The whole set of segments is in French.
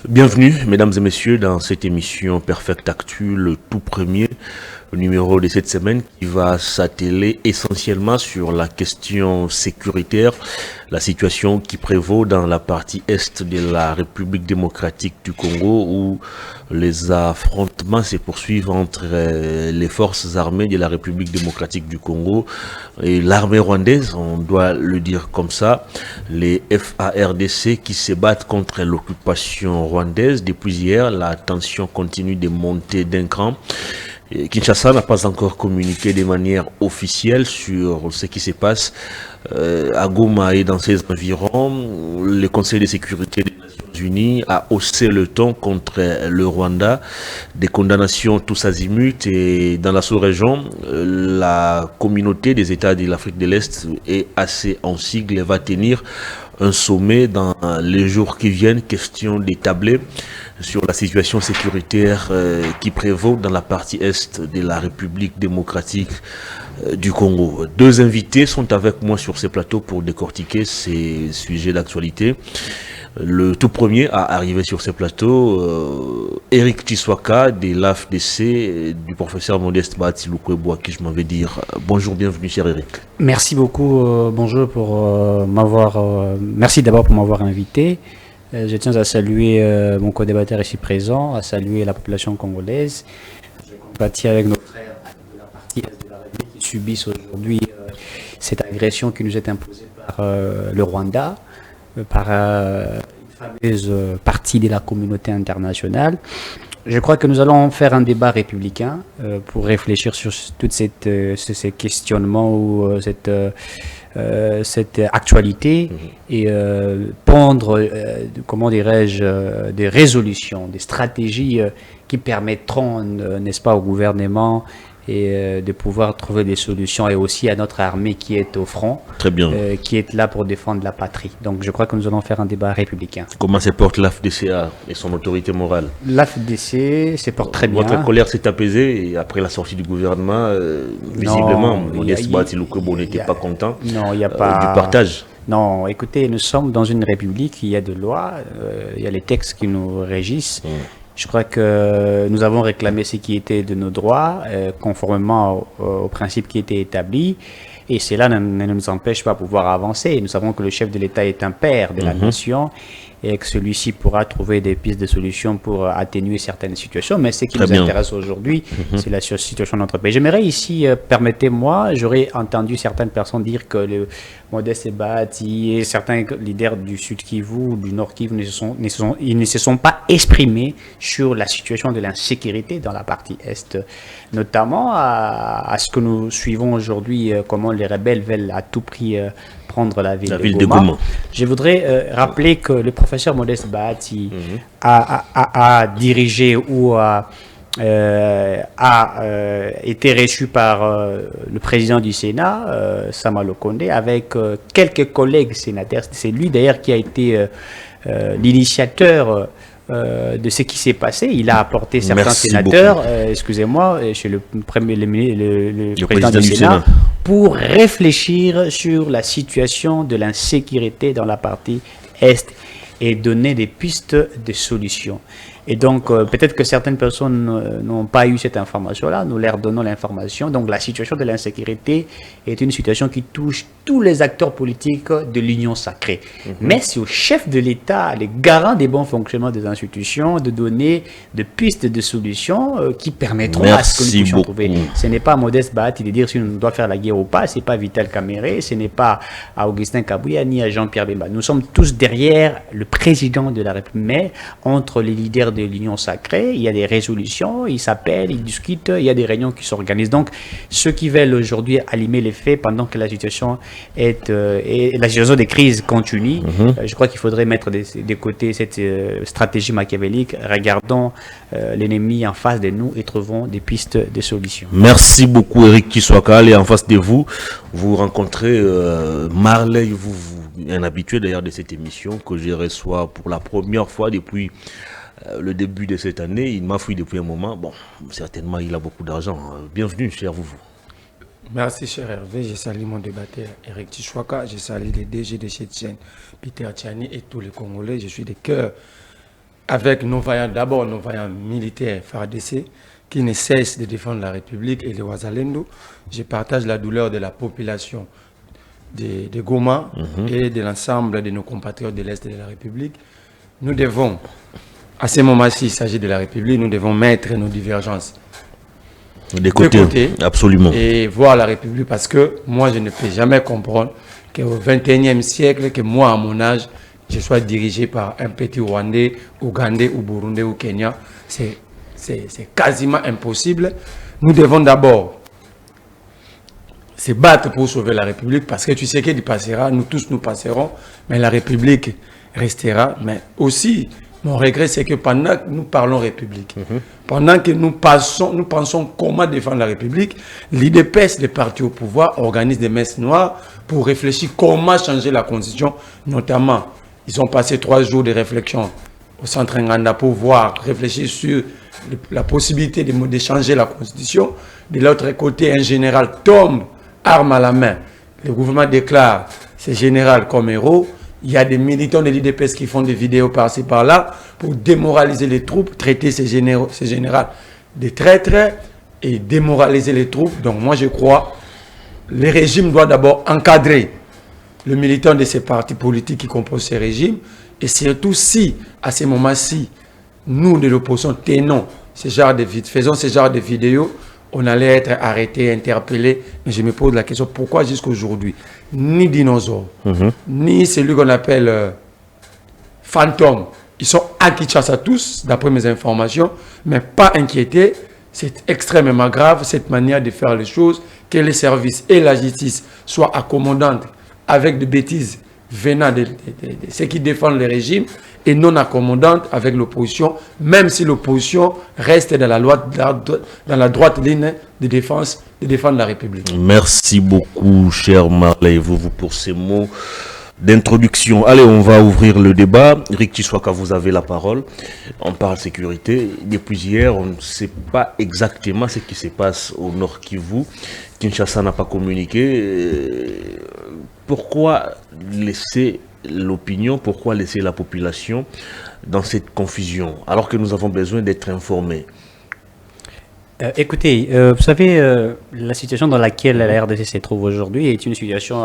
Bienvenue, mesdames et messieurs, dans cette émission Perfect Actu, le tout premier numéro de cette semaine qui va s'atteler essentiellement sur la question sécuritaire, la situation qui prévaut dans la partie est de la République démocratique du Congo où les affrontements se poursuivent entre les forces armées de la République démocratique du Congo et l'armée rwandaise, on doit le dire comme ça, les FARDC qui se battent contre l'occupation rwandaise. Depuis hier, la tension continue de monter d'un cran. Kinshasa n'a pas encore communiqué de manière officielle sur ce qui se passe à Goma et dans ses environs. Le Conseil de sécurité des Nations Unies a haussé le ton contre le Rwanda, des condamnations tous azimuts, et dans la sous-région, la communauté des États de l'Afrique de l'Est est assez en sigle et va tenir un sommet dans les jours qui viennent, question d'établir sur la situation sécuritaire qui prévaut dans la partie est de la République démocratique du Congo. Deux invités sont avec moi sur ces plateaux pour décortiquer ces sujets d'actualité. Le tout premier à arriver sur ces plateaux, Eric Tshiswaka de l'AFDC, du professeur Modeste Bahati Lukwebo, à qui je m'en vais dire bonjour, bienvenue cher Eric. Merci beaucoup, bonjour pour merci d'abord pour m'avoir invité. Je tiens à saluer mon co-débatteur ici présent, à saluer la population congolaise. Je compatis avec nos frères de la partie est de la République qui subissent aujourd'hui cette agression qui nous est imposée par le Rwanda, par une fameuse partie de la communauté internationale. Je crois que nous allons faire un débat républicain pour réfléchir sur toute ces questionnements ou cette actualité et pondre, comment dirais-je, des résolutions, des stratégies qui permettront, n'est-ce pas, au gouvernement et de pouvoir trouver des solutions, et aussi à notre armée qui est au front, Très bien. Qui est là pour défendre la patrie. Donc je crois que nous allons faire un débat républicain. Comment se porte l'AFDCA et son autorité morale? L'AFDC se porte très bien. Votre colère s'est apaisée et après la sortie du gouvernement, visiblement, Modeste Bahati Lukwebo n'était pas content du partage. Non, écoutez, nous sommes dans une république, il y a des lois, il y a les textes qui nous régissent. Je crois que nous avons réclamé ce qui était de nos droits, conformément aux principes qui étaient établis. Et cela ne nous empêche pas de pouvoir avancer. Nous savons que le chef de l'État est un père de la nation et que celui-ci pourra trouver des pistes de solutions pour atténuer certaines situations. Mais ce qui nous intéresse aujourd'hui, c'est la situation de notre pays. J'aimerais ici, permettez-moi, j'aurais entendu certaines personnes dire que le Modeste Bahati et certains leaders du Sud Kivu, du Nord Kivu ils ne se sont pas exprimés sur la situation de l'insécurité dans la partie Est, notamment à ce que nous suivons aujourd'hui, comment les rebelles veulent à tout prix prendre la ville de Goma. Je voudrais rappeler que le professeur Modeste Bahati a dirigé ou a été reçu par le président du Sénat, Sama Lokonde, avec quelques collègues sénateurs. C'est lui d'ailleurs qui a été l'initiateur de ce qui s'est passé. Il a apporté certains sénateurs, excusez-moi, chez le président du Sénat, pour réfléchir sur la situation de l'insécurité dans la partie Est et donner des pistes de solutions. Et donc, peut-être que certaines personnes n'ont pas eu cette information-là, nous leur donnons l'information. Donc, la situation de l'insécurité est une situation qui touche tous les acteurs politiques de l'Union sacrée. Mais c'est au chef de l'État, les garants des bons fonctionnements des institutions, de donner des pistes de solutions qui permettront à ce que nous puissions trouver. Ce n'est pas à Modeste Bahati de dire si on doit faire la guerre ou pas, ce n'est pas Vital Kamerhe, ce n'est pas à Augustin Kabouya ni à Jean-Pierre Bemba. Nous sommes tous derrière le président de la République, mais entre les leaders de l'Union sacrée, il y a des résolutions, ils s'appellent, ils discutent, il y a des réunions qui s'organisent. Donc, ceux qui veulent aujourd'hui allumer les faits pendant que la situation et la situation des crises continue, je crois qu'il faudrait mettre de côté cette stratégie machiavélique. Regardons l'ennemi en face de nous et trouvons des pistes de solutions. Merci beaucoup Eric Tshiswaka. Et en face de vous, vous rencontrez Marley, un habitué d'ailleurs de cette émission que je reçois pour la première fois depuis le début de cette année. Il m'a fouillé depuis un moment. Bon, certainement il a beaucoup d'argent. Bienvenue, cher vous. Merci, cher Hervé. Je salue mon débatteur Eric Tshiswaka. Je salue les DG de cette chaîne, Peter Tchani, et tous les Congolais. Je suis de cœur avec nos vaillants, d'abord nos vaillants militaires FARDC, qui ne cessent de défendre la République et les Ouazalendo. Je partage la douleur de la population de Goma et de l'ensemble de nos compatriotes de l'Est de la République. Nous devons, à ce moment-ci, il s'agit de la République, nous devons mettre nos divergences des côtés, absolument. Et voir la République, parce que moi, je ne peux jamais comprendre qu'au XXIe siècle, que moi, à mon âge, je sois dirigé par un petit Rwandais, Ougandais ou Burundais ou Kenya. C'est quasiment impossible. Nous devons d'abord se battre pour sauver la République, parce que tu sais qu'il passera, nous tous nous passerons, mais la République restera. Mais aussi, mon regret, c'est que pendant que nous parlons République, pendant que nous pensons comment défendre la République, l'IDPS, les partis au pouvoir, organise des messes noires pour réfléchir comment changer la Constitution. Notamment, ils ont passé 3 jours de réflexion au centre Nganda pour réfléchir sur la possibilité de changer la Constitution. De l'autre côté, un général tombe, arme à la main. Le gouvernement déclare ce général comme héros. Il y a des militants de l'IDPS qui font des vidéos par-ci par-là pour démoraliser les troupes, traiter ces généraux de traîtres et démoraliser les troupes. Donc moi je crois que le régime doit d'abord encadrer le militant de ces partis politiques qui composent ces régimes. Et surtout si, à ce moment-ci, nous de l'opposition faisons ce genre de vidéos, on allait être arrêtés, interpellés. Mais je me pose la question, pourquoi jusqu'à aujourd'hui, ni dinosaures, ni celui qu'on appelle fantôme, ils sont à Kinshasa tous, d'après mes informations, mais pas inquiétés. C'est extrêmement grave, cette manière de faire les choses, que les services et la justice soient accommodantes avec des bêtises venant de ceux qui défendent le régime et non accommodantes avec l'opposition, même si l'opposition reste dans la droite ligne de défendre la République. Merci beaucoup, cher Marley, vous pour ces mots d'introduction. Allez, on va ouvrir le débat. Rick Tshiwaka, vous avez la parole. On parle sécurité. Depuis hier, on ne sait pas exactement ce qui se passe au Nord Kivu. Kinshasa n'a pas communiqué. Pourquoi laisser l'opinion, pourquoi laisser la population dans cette confusion, alors que nous avons besoin d'être informés? Écoutez, vous savez, la situation dans laquelle la RDC se trouve aujourd'hui est une situation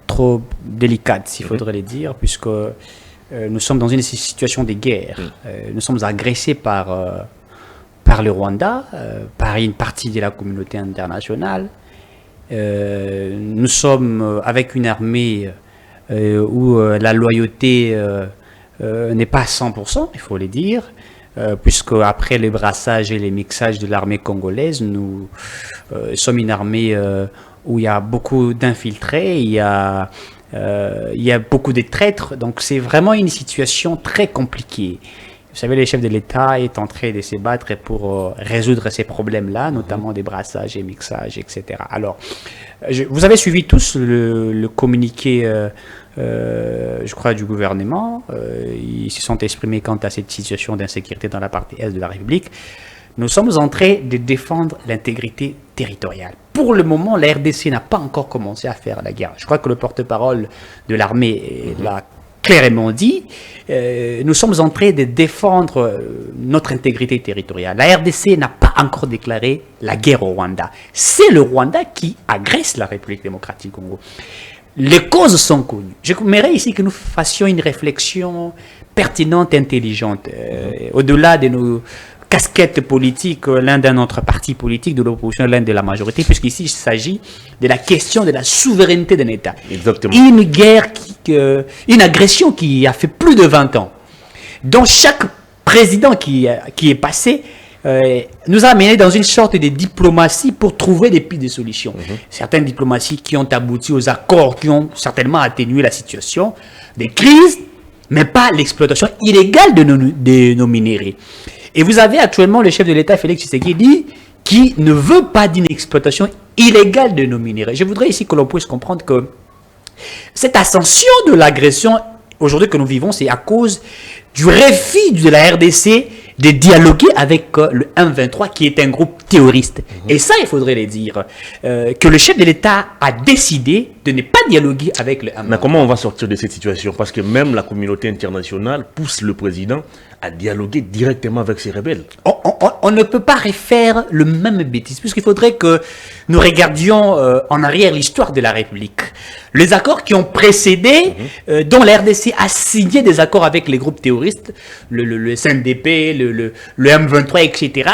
trop délicate, s'il faudrait le dire, puisque nous sommes dans une situation de guerre. Nous sommes agressés par le Rwanda, par une partie de la communauté internationale. Nous sommes avec une armée où la loyauté n'est pas à 100%, il faut le dire, puisque après le brassage et les mixages de l'armée congolaise, nous sommes une armée où il y a beaucoup d'infiltrés, il y a beaucoup de traîtres, donc c'est vraiment une situation très compliquée. Vous savez, le chef de l'État est en train de se battre pour résoudre ces problèmes-là, notamment des brassages et mixages, etc. Alors, vous avez suivi tous le communiqué, je crois, du gouvernement. Ils se sont exprimés quant à cette situation d'insécurité dans la partie est de la République. Nous sommes en train de défendre l'intégrité territoriale. Pour le moment, la RDC n'a pas encore commencé à faire la guerre. Je crois que le porte-parole de l'armée l'a clairement dit, nous sommes en train de défendre notre intégrité territoriale. La RDC n'a pas encore déclaré la guerre au Rwanda. C'est le Rwanda qui agresse la République démocratique du Congo. Les causes sont connues. J'aimerais ici que nous fassions une réflexion pertinente et intelligente, au-delà de nos casquette politique, l'un d'un autre parti politique, de l'opposition, l'un de la majorité, puisqu'ici il s'agit de la question de la souveraineté d'un État. Exactement. Une guerre, une agression qui a fait plus de 20 ans, dont chaque président qui est passé nous a amené dans une sorte de diplomatie pour trouver des pistes de solutions. Certaines diplomaties qui ont abouti aux accords, qui ont certainement atténué la situation des crises, mais pas l'exploitation illégale de nos minéraux. Et vous avez actuellement le chef de l'État, Félix Tshisekedi, qui ne veut pas d'une exploitation illégale de nos minéraux. Je voudrais ici que l'on puisse comprendre que cette ascension de l'agression aujourd'hui que nous vivons, c'est à cause du refus de la RDC de dialoguer avec le M23, qui est un groupe terroriste. Et ça, il faudrait le dire, que le chef de l'État a décidé de ne pas dialoguer avec le M23. Mais comment on va sortir de cette situation? Parce que même la communauté internationale pousse le président à dialoguer directement avec ces rebelles. On ne peut pas refaire le même bêtise, puisqu'il faudrait que nous regardions en arrière l'histoire de la République. Les accords qui ont précédé, dont la RDC a signé des accords avec les groupes terroristes, le SNDP, le M23, etc.,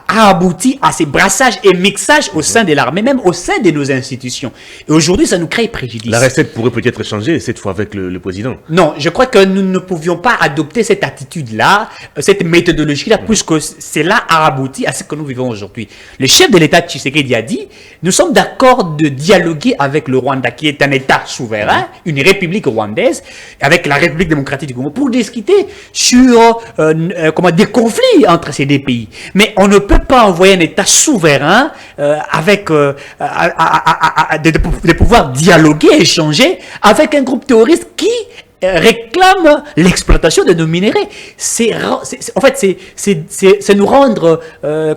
a abouti à ces brassages et mixages au sein de l'armée, même au sein de nos institutions. Et aujourd'hui, ça nous crée préjudice. La recette pourrait peut-être changer cette fois avec le président. Non, je crois que nous ne pouvions pas adopter cette attitude-là, cette méthodologie-là, puisque cela a abouti à ce que nous vivons aujourd'hui. Le chef de l'État Tshisekedi a dit, nous sommes d'accord de dialoguer avec le Rwanda, qui est un État souverain, une république rwandaise, avec la République démocratique du Congo, pour discuter sur des conflits entre ces deux pays. Mais on ne peut pas envoyer un État souverain avec de pouvoir dialoguer, échanger avec un groupe terroriste qui réclame l'exploitation de nos minéraux. C'est nous rendre,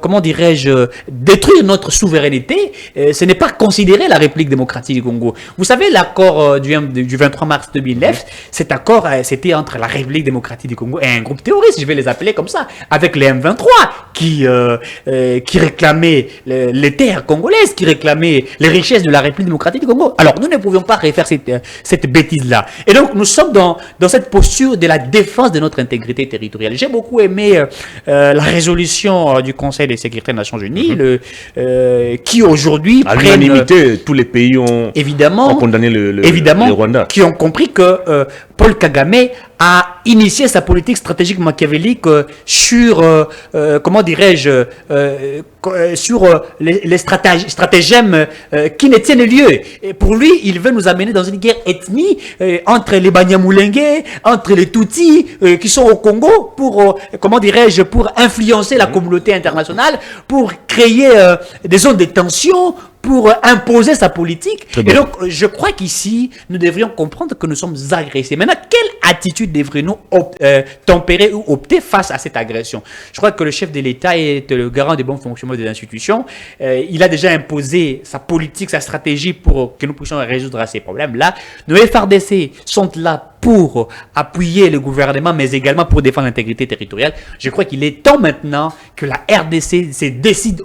comment dirais-je, détruire notre souveraineté. Ce n'est pas considérer la République démocratique du Congo. Vous savez, l'accord du 23 mars 2009, cet accord, c'était entre la République démocratique du Congo et un groupe terroriste, je vais les appeler comme ça, avec les M23, qui réclamaient les terres congolaises, qui réclamaient les richesses de la République démocratique du Congo. Alors, nous ne pouvions pas refaire cette bêtise-là. Et donc, nous sommes dans cette posture de la défense de notre intégrité territoriale. J'ai beaucoup aimé la résolution du Conseil de sécurité des Nations Unies, qui aujourd'hui à l'unanimité, tous les pays ont condamné le Rwanda. Qui ont compris que Paul Kagame a initié sa politique stratégique machiavélique sur, comment dirais-je, sur les stratagèmes qui ne tiennent lieu. Et pour lui, il veut nous amener dans une guerre ethnique entre les Banyamulenge, entre les Tutsis qui sont au Congo pour, comment dirais-je, pour influencer la communauté internationale, pour créer des zones de tension, pour imposer sa politique. Et donc, je crois qu'ici, nous devrions comprendre que nous sommes agressés. Maintenant, quelle attitude devrions-nous tempérer ou opter face à cette agression? Je crois que le chef de l'État est le garant du bon fonctionnement des institutions. Il a déjà imposé sa politique, sa stratégie pour que nous puissions résoudre ces problèmes-là. Nos FRDC sont là pour appuyer le gouvernement, mais également pour défendre l'intégrité territoriale. Je crois qu'il est temps maintenant que la RDC se décide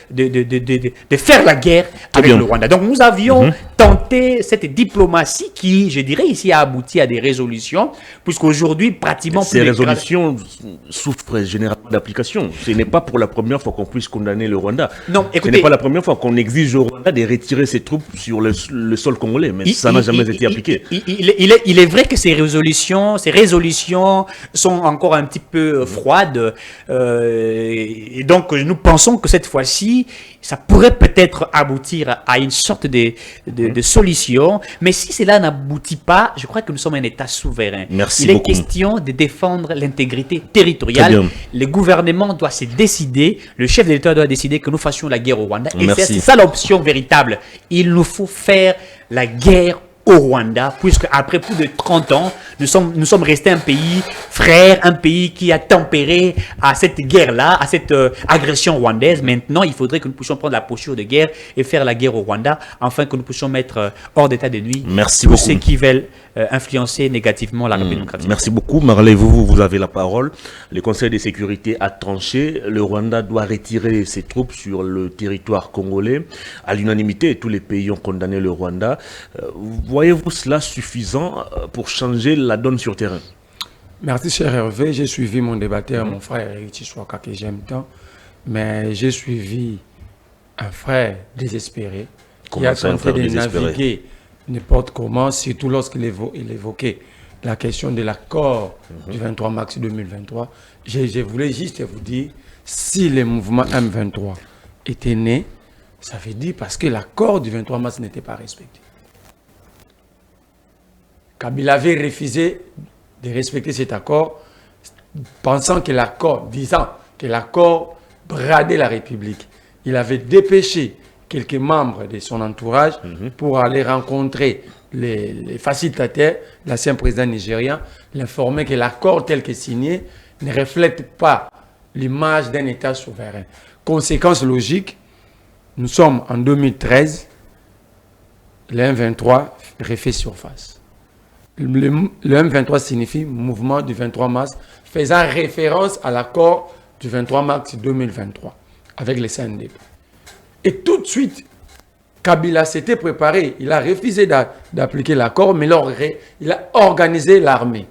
de faire la guerre avec le Rwanda. Donc nous avions tenté cette diplomatie qui, je dirais ici, a abouti à des résolutions, puisqu'aujourd'hui, pratiquement... Ces résolutions souffrent généralement d'application. Ce n'est pas pour la première fois qu'on puisse condamner le Rwanda. Non, écoutez, ce n'est pas la première fois qu'on exige au Rwanda de retirer ses troupes sur le sol congolais, mais ça n'a jamais été appliqué. Il est vrai que ces résolutions sont encore un petit peu froides. Et donc, nous pensons que cette fois-ci, ça pourrait peut-être aboutir à une sorte de solution. Mais si cela n'aboutit pas, je crois que nous sommes un État souverain. Merci Il est beaucoup. question de défendre l'intégrité territoriale. Le gouvernement doit se décider, le chef de l'État doit décider que nous fassions la guerre au Rwanda. Et c'est ça l'option véritable. Il nous faut faire la guerre au Rwanda, puisque après plus de 30 ans, nous sommes restés un pays frère, un pays qui a tempéré à cette guerre-là, à cette agression rwandaise. Maintenant, il faudrait que nous puissions prendre la posture de guerre et faire la guerre au Rwanda, afin que nous puissions mettre hors d'état de nuit tous ceux qui veulent influencer négativement la République démocratique. Merci beaucoup. Marley, vous avez la parole. Le Conseil de sécurité a tranché. Le Rwanda doit retirer ses troupes sur le territoire congolais. À l'unanimité, tous les pays ont condamné le Rwanda. Voyez-vous cela suffisant pour changer la donne sur terrain? Merci, cher Hervé. J'ai suivi mon débatteur, mon frère Eric Tshisekedi, que j'aime tant. Mais j'ai suivi un frère désespéré qui a tenté de naviguer n'importe comment, surtout lorsqu'il évoquait la question de l'accord du 23 mars 2023. Je voulais juste vous dire, si le mouvement M23 était né, ça veut dire parce que l'accord du 23 mars n'était pas respecté. Kabila avait refusé de respecter cet accord, pensant que l'accord, disant que l'accord bradait la République. Il avait dépêché quelques membres de son entourage pour aller rencontrer les facilitateurs, l'ancien président nigérien, l'informer que l'accord tel que signé ne reflète pas l'image d'un État souverain. Conséquence logique, nous sommes en 2013, le M23 refait surface. Le M23 signifie mouvement du 23 mars, faisant référence à l'accord du 23 mars 2023 avec les CNDP. Et tout de suite, Kabila s'était préparé, il a refusé d'appliquer l'accord, mais il a organisé l'armée.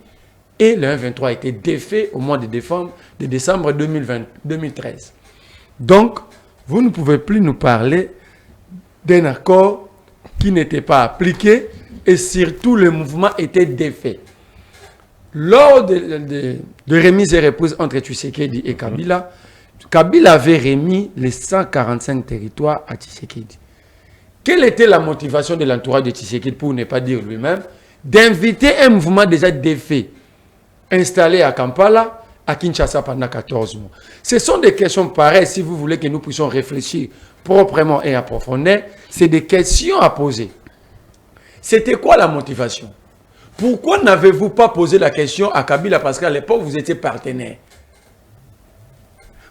Et le M23 a été défait au mois de décembre 2013. Donc, vous ne pouvez plus nous parler d'un accord qui n'était pas appliqué et surtout le mouvement était défait. Lors de remise et reprise entre Tshisekedi et Kabila, Kabila avait remis les 145 territoires à Tshisekedi. Quelle était la motivation de l'entourage de Tshisekedi, pour ne pas dire lui-même, d'inviter un mouvement déjà défait, installé à Kampala, à Kinshasa pendant 14 mois? Ce sont des questions pareilles, si vous voulez que nous puissions réfléchir proprement et approfondir, c'est des questions à poser. C'était quoi la motivation? Pourquoi n'avez-vous pas posé la question à Kabila? Parce qu'à l'époque, vous étiez partenaire.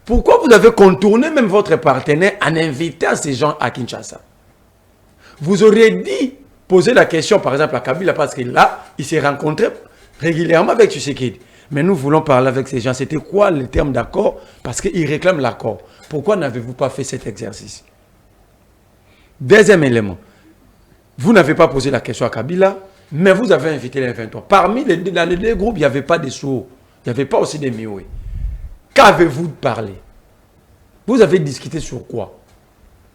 Pourquoi vous avez contourné même votre partenaire en invitant ces gens à Kinshasa? Vous auriez dit poser la question, par exemple, à Kabila, parce que là, il s'est rencontré régulièrement avec Tshisekedi. Mais nous voulons parler avec ces gens. C'était quoi le terme d'accord? Parce qu'ils réclament l'accord. Pourquoi n'avez-vous pas fait cet exercice? Deuxième élément. Vous n'avez pas posé la question à Kabila, mais vous avez invité les 23. Parmi dans les deux groupes, il n'y avait pas des sourds. Il n'y avait pas aussi des mioés. Qu'avez-vous parlé? Vous avez discuté sur quoi?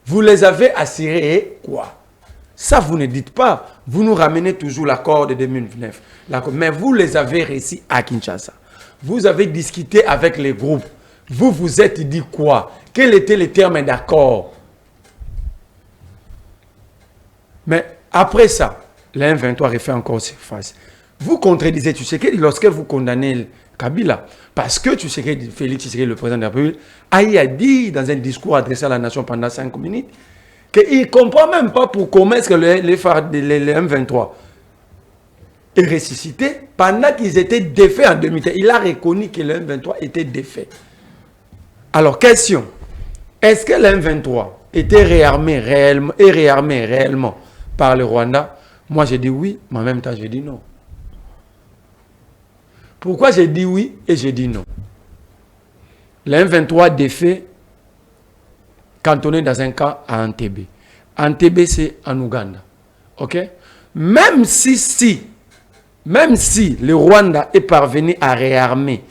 Vous les avez assurés quoi? Ça, vous ne dites pas. Vous nous ramenez toujours l'accord de 2009. Mais vous les avez réussi à Kinshasa. Vous avez discuté avec les groupes. Vous vous êtes dit quoi? Quels étaient les termes d'accord? Mais après ça, le M23 refait encore surface. Vous contredisez Tshisekedi lorsque vous condamnez Kabila. Parce que Tshisekedi, Félix Tshisekedi, le président de la République, a dit dans un discours adressé à la nation pendant 5 minutes qu'il ne comprend même pas pour comment est-ce que le M23 est ressuscité pendant qu'ils étaient défaits en 2013. Il a reconnu que le M23 était défait. Alors, question. Est-ce que le M23 était réarmé réellement par le Rwanda? Moi, j'ai dit oui, mais en même temps, j'ai dit non. Pourquoi j'ai dit oui et j'ai dit non? Le M23 défait cantonné dans un camp à Entebbe. Entebbe, c'est en Ouganda. Ok? Même si le Rwanda est parvenu à réarmer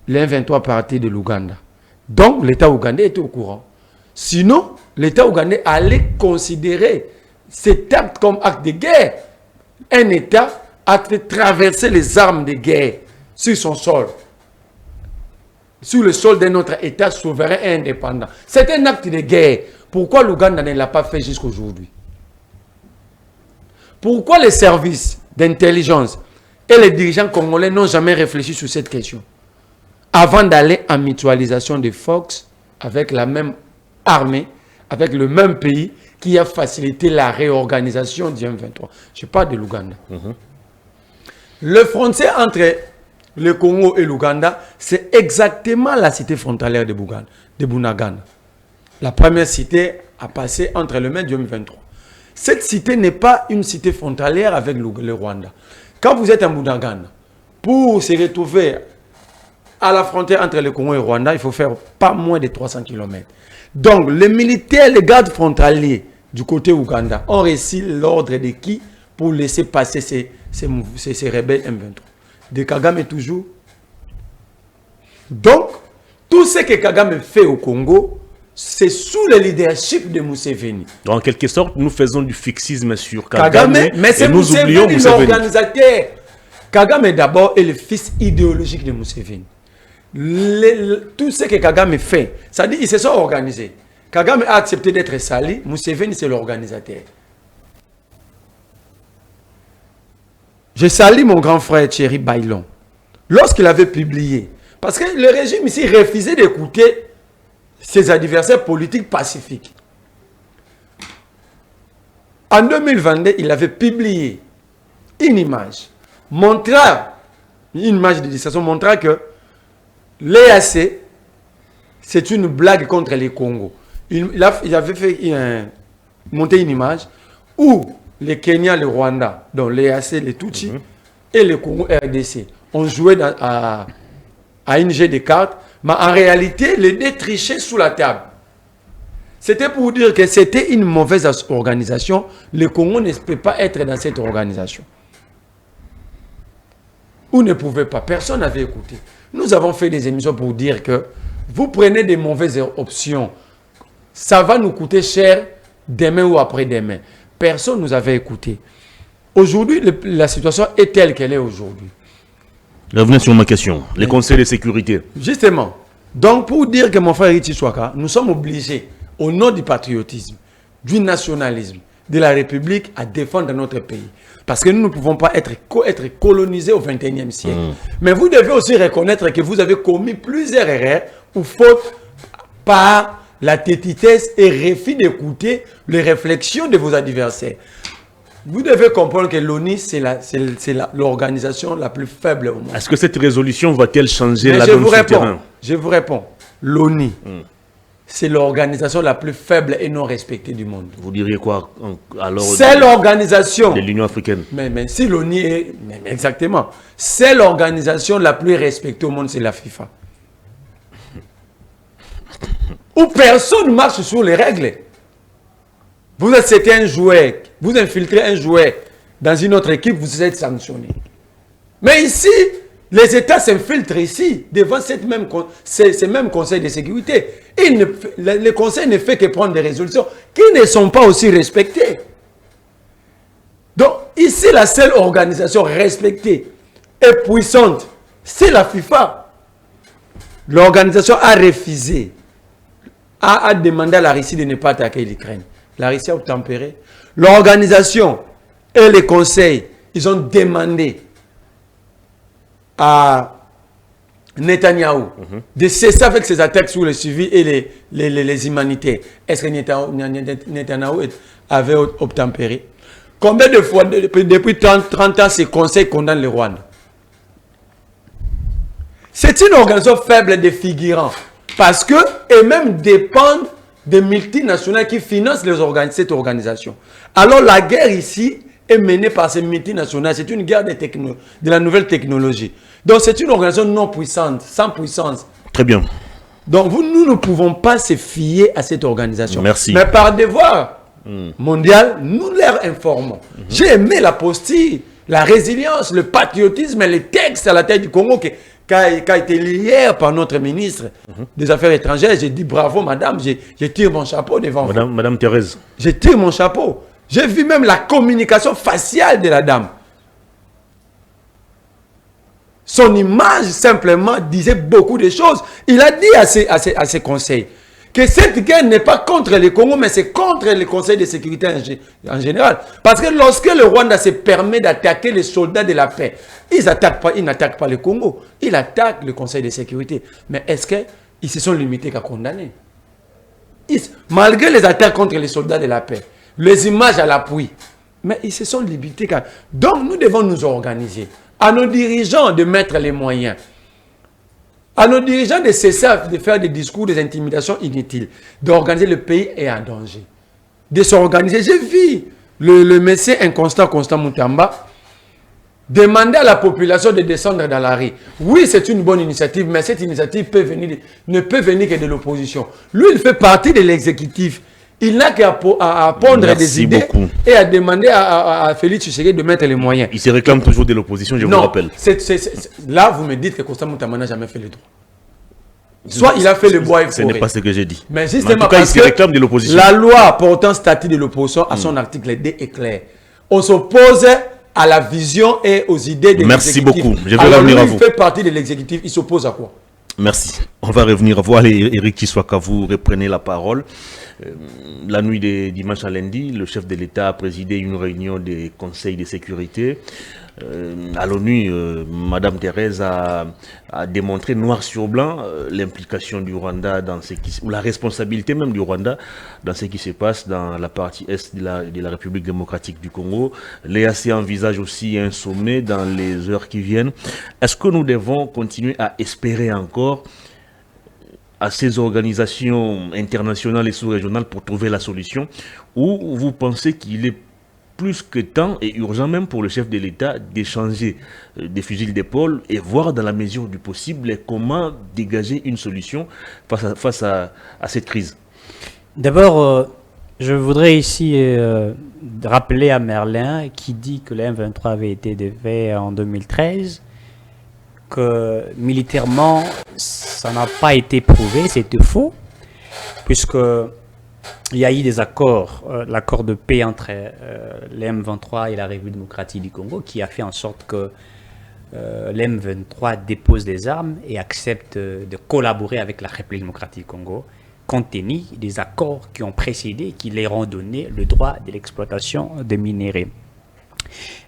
le M23 parti de l'Ouganda, donc l'État ougandais était au courant. Sinon, l'État ougandais allait considérer cet acte comme acte de guerre. Un État a traversé les armes de guerre sur son sol. Sur le sol d'un autre État souverain et indépendant. C'est un acte de guerre. Pourquoi l'Ouganda ne l'a pas fait jusqu'à aujourd'hui? Pourquoi les services d'intelligence et les dirigeants congolais n'ont jamais réfléchi sur cette question avant d'aller en mutualisation de forces avec la même armée, avec le même pays qui a facilité la réorganisation du M23? Je parle de l'Ouganda. Le frontière entre le Congo et l'Ouganda, c'est exactement la cité frontalière de Bunagana. La première cité a passé entre le mai 2023. Cette cité n'est pas une cité frontalière avec le Rwanda. Quand vous êtes en Bunagana, pour se retrouver à la frontière entre le Congo et le Rwanda, il faut faire pas moins de 300 km. Donc, les militaires, les gardes frontaliers du côté Ouganda ont reçu l'ordre de qui pour laisser passer ces rebelles M23? De Kagame toujours. Donc, tout ce que Kagame fait au Congo, c'est sous le leadership de Museveni. En quelque sorte, nous faisons du fixisme sur Kagame, mais c'est nous oublions Museveni l'organisateur. Kagame d'abord est le fils idéologique de Museveni. Tout ce que Kagame fait, ça dit qu'ils se sont organisés. Kagame a accepté d'être sali, Museveni c'est l'organisateur. Je salue mon grand frère Thierry Bailon. Lorsqu'il avait publié, parce que le régime ici refusait d'écouter ses adversaires politiques pacifiques. En 2022, il avait publié une image, une image de discussion montrant que l'EAC, c'est une blague contre les Congo. Il avait fait monter une image où le Kenya, le Rwanda, donc les AC, les Tutsis, et le Congo RDC ont joué à une jeu de cartes, mais en réalité, les deux trichaient sous la table. C'était pour dire que c'était une mauvaise organisation. Le Congo ne peut pas être dans cette organisation. Ou ne pouvait pas. Personne n'avait écouté. Nous avons fait des émissions pour dire que vous prenez des mauvaises options. Ça va nous coûter cher demain ou après-demain. Personne ne nous avait écouté. Aujourd'hui, la situation est telle qu'elle est aujourd'hui. Revenez sur ma question. Les conseils de sécurité. Justement. Donc, pour dire que mon frère Richie Swaka, nous sommes obligés, au nom du patriotisme, du nationalisme, de la République, à défendre notre pays. Parce que nous ne pouvons pas être colonisés au XXIe siècle. Mais vous devez aussi reconnaître que vous avez commis plusieurs erreurs ou fautes par la tétitesse et refus d'écouter les réflexions de vos adversaires. Vous devez comprendre que l'ONU, c'est l'organisation la plus faible au monde. Est-ce que cette résolution va-t-elle changer la donne sur le terrain? Je vous réponds. L'ONU, c'est l'organisation la plus faible et non respectée du monde. Vous diriez quoi alors? C'est l'organisation de l'Union africaine. Mais si l'ONU est... exactement. C'est l'organisation la plus respectée au monde, c'est la FIFA. Où personne ne marche sur les règles. Vous acceptez un joueur, vous infiltrez un joueur dans une autre équipe, vous êtes sanctionné. Mais ici, les États s'infiltrent ici, devant ces mêmes conseils de sécurité. Le conseil ne fait que prendre des résolutions qui ne sont pas aussi respectées. Donc, ici, la seule organisation respectée et puissante, c'est la FIFA. L'organisation a refusé, a demandé à la Russie de ne pas attaquer l'Ukraine. La Russie a obtempéré. L'organisation et les conseils, ils ont demandé à Netanyahou de cesser avec ses attaques sur les civils et les humanitaires. Est-ce que Netanyahou avait obtempéré? Combien de fois, depuis 30 ans, ces conseils condamnent le Rwanda? C'est une organisation faible de figurants. Parce que, et même dépendent des multinationales qui financent cette organisation. Alors la guerre ici est menée par ces multinationales. C'est une guerre de la nouvelle technologie. Donc c'est une organisation non puissante, sans puissance. Très bien. Donc nous ne pouvons pas se fier à cette organisation. Merci. Mais par devoir mondial, nous leur informons. J'ai aimé la posture, la résilience, le patriotisme et les textes à la tête du Congo qui a été lié hier par notre ministre des Affaires étrangères. J'ai dit bravo madame, je tire mon chapeau devant vous. Madame Thérèse. Je tire mon chapeau. J'ai vu même la communication faciale de la dame. Son image simplement disait beaucoup de choses. Il a dit à ses conseils que cette guerre n'est pas contre le Congo, mais c'est contre les conseils de sécurité en général. Parce que lorsque le Rwanda se permet d'attaquer les soldats de la paix, ils n'attaquent pas le Congo, ils attaquent le conseil de sécurité. Mais est-ce qu'ils se sont limités qu'à condamner? Malgré les attaques contre les soldats de la paix, les images à l'appui, mais ils se sont limités qu'à... Donc nous devons nous organiser. À nos dirigeants de mettre les moyens. À nos dirigeants de cesser de faire des discours, des intimidations inutiles. D'organiser le pays est en danger. De s'organiser. J'ai vu le monsieur inconstant, Constant Moutamba, demander à la population de descendre dans la rue. Oui, c'est une bonne initiative, mais cette initiative ne peut venir que de l'opposition. Lui, il fait partie de l'exécutif. Il n'a qu'à pondre des idées et à demander à Félix Tshisekedi de mettre les moyens. Il se réclame toujours de l'opposition, je vous rappelle. Là, vous me dites que Constant Moutamba n'a jamais fait le droit. Soit il a fait le bois et ce n'est pas ce que j'ai dit. Mais justement, en tout cas, il se réclame de l'opposition. La loi portant statut de l'opposition à son article 2 est claire. On s'oppose à la vision et aux idées de l'exécutif. Merci beaucoup. Je vais revenir à vous. Il fait partie de l'exécutif. Il s'oppose à quoi? Merci. On va revenir à vous. Allez, Eric Tshisekedi, vous reprenez la parole. La nuit de dimanche à lundi, le chef de l'État a présidé une réunion des conseils de sécurité. À l'ONU, Madame Thérèse a démontré noir sur blanc l'implication du Rwanda dans ce qui, ou la responsabilité même du Rwanda dans ce qui se passe dans la partie est de la République démocratique du Congo. L'EAC envisage aussi un sommet dans les heures qui viennent. Est-ce que nous devons continuer à espérer encore à ces organisations internationales et sous-régionales pour trouver la solution, ou vous pensez qu'il est plus que temps et urgent même pour le chef de l'État d'échanger des fusils d'épaule et voir dans la mesure du possible comment dégager une solution face à cette crise. D'abord, je voudrais ici rappeler à Merlin qui dit que le M23 avait été défait en 2013, que militairement, ça n'a pas été prouvé, c'était faux, puisque il y a eu des accords, l'accord de paix entre le M23 et la République démocratique du Congo, qui a fait en sorte que le M23 dépose des armes et accepte de collaborer avec la République démocratique du Congo, compte tenu des accords qui ont précédé, qui leur ont donné le droit de l'exploitation des minéraux.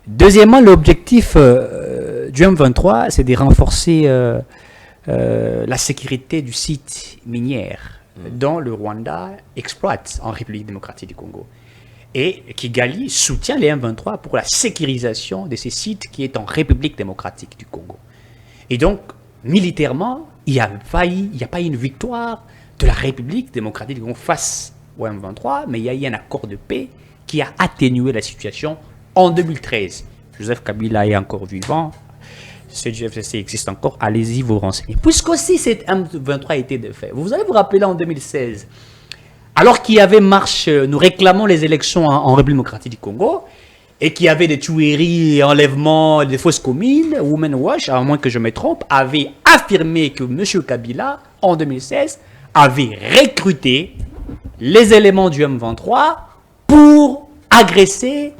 Deuxièmement, l'objectif du M23, c'est de renforcer la sécurité du site minier dont le Rwanda exploite en République démocratique du Congo. Et Kigali soutient les M23 pour la sécurisation de ces sites qui est en République démocratique du Congo. Et donc, militairement, il n'y a pas eu une victoire de la République démocratique du Congo face au M23, mais il y a eu un accord de paix qui a atténué la situation en 2013. Joseph Kabila est encore vivant, ce GFCC existe encore, allez-y vous renseigner. Puisque aussi cette M23 a été défait, vous allez vous rappeler là en 2016, alors qu'il y avait marche, nous réclamons les élections en République démocratique du Congo, et qu'il y avait des tueries, enlèvements, des fausses communes, Women Watch, à moins que je me trompe, avait affirmé que M. Kabila, en 2016, avait recruté les éléments du M23 pour agresser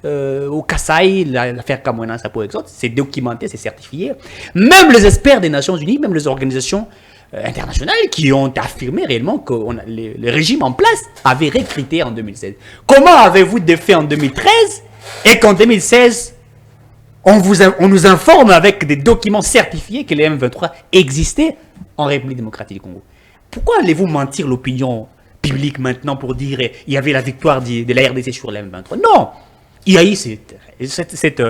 au Kasaï, l'affaire Kamwena, ça pour exemple, c'est documenté, c'est certifié. Même les experts des Nations Unies, même les organisations internationales qui ont affirmé réellement que le régime en place avait recruté en 2016. Comment avez-vous défait en 2013 et qu'en 2016, on nous informe avec des documents certifiés que les M23 existaient en République démocratique du Congo? Pourquoi allez-vous mentir l'opinion publique maintenant pour dire qu'il y avait la victoire de la RDC sur les M23? Non! Il y a eu cet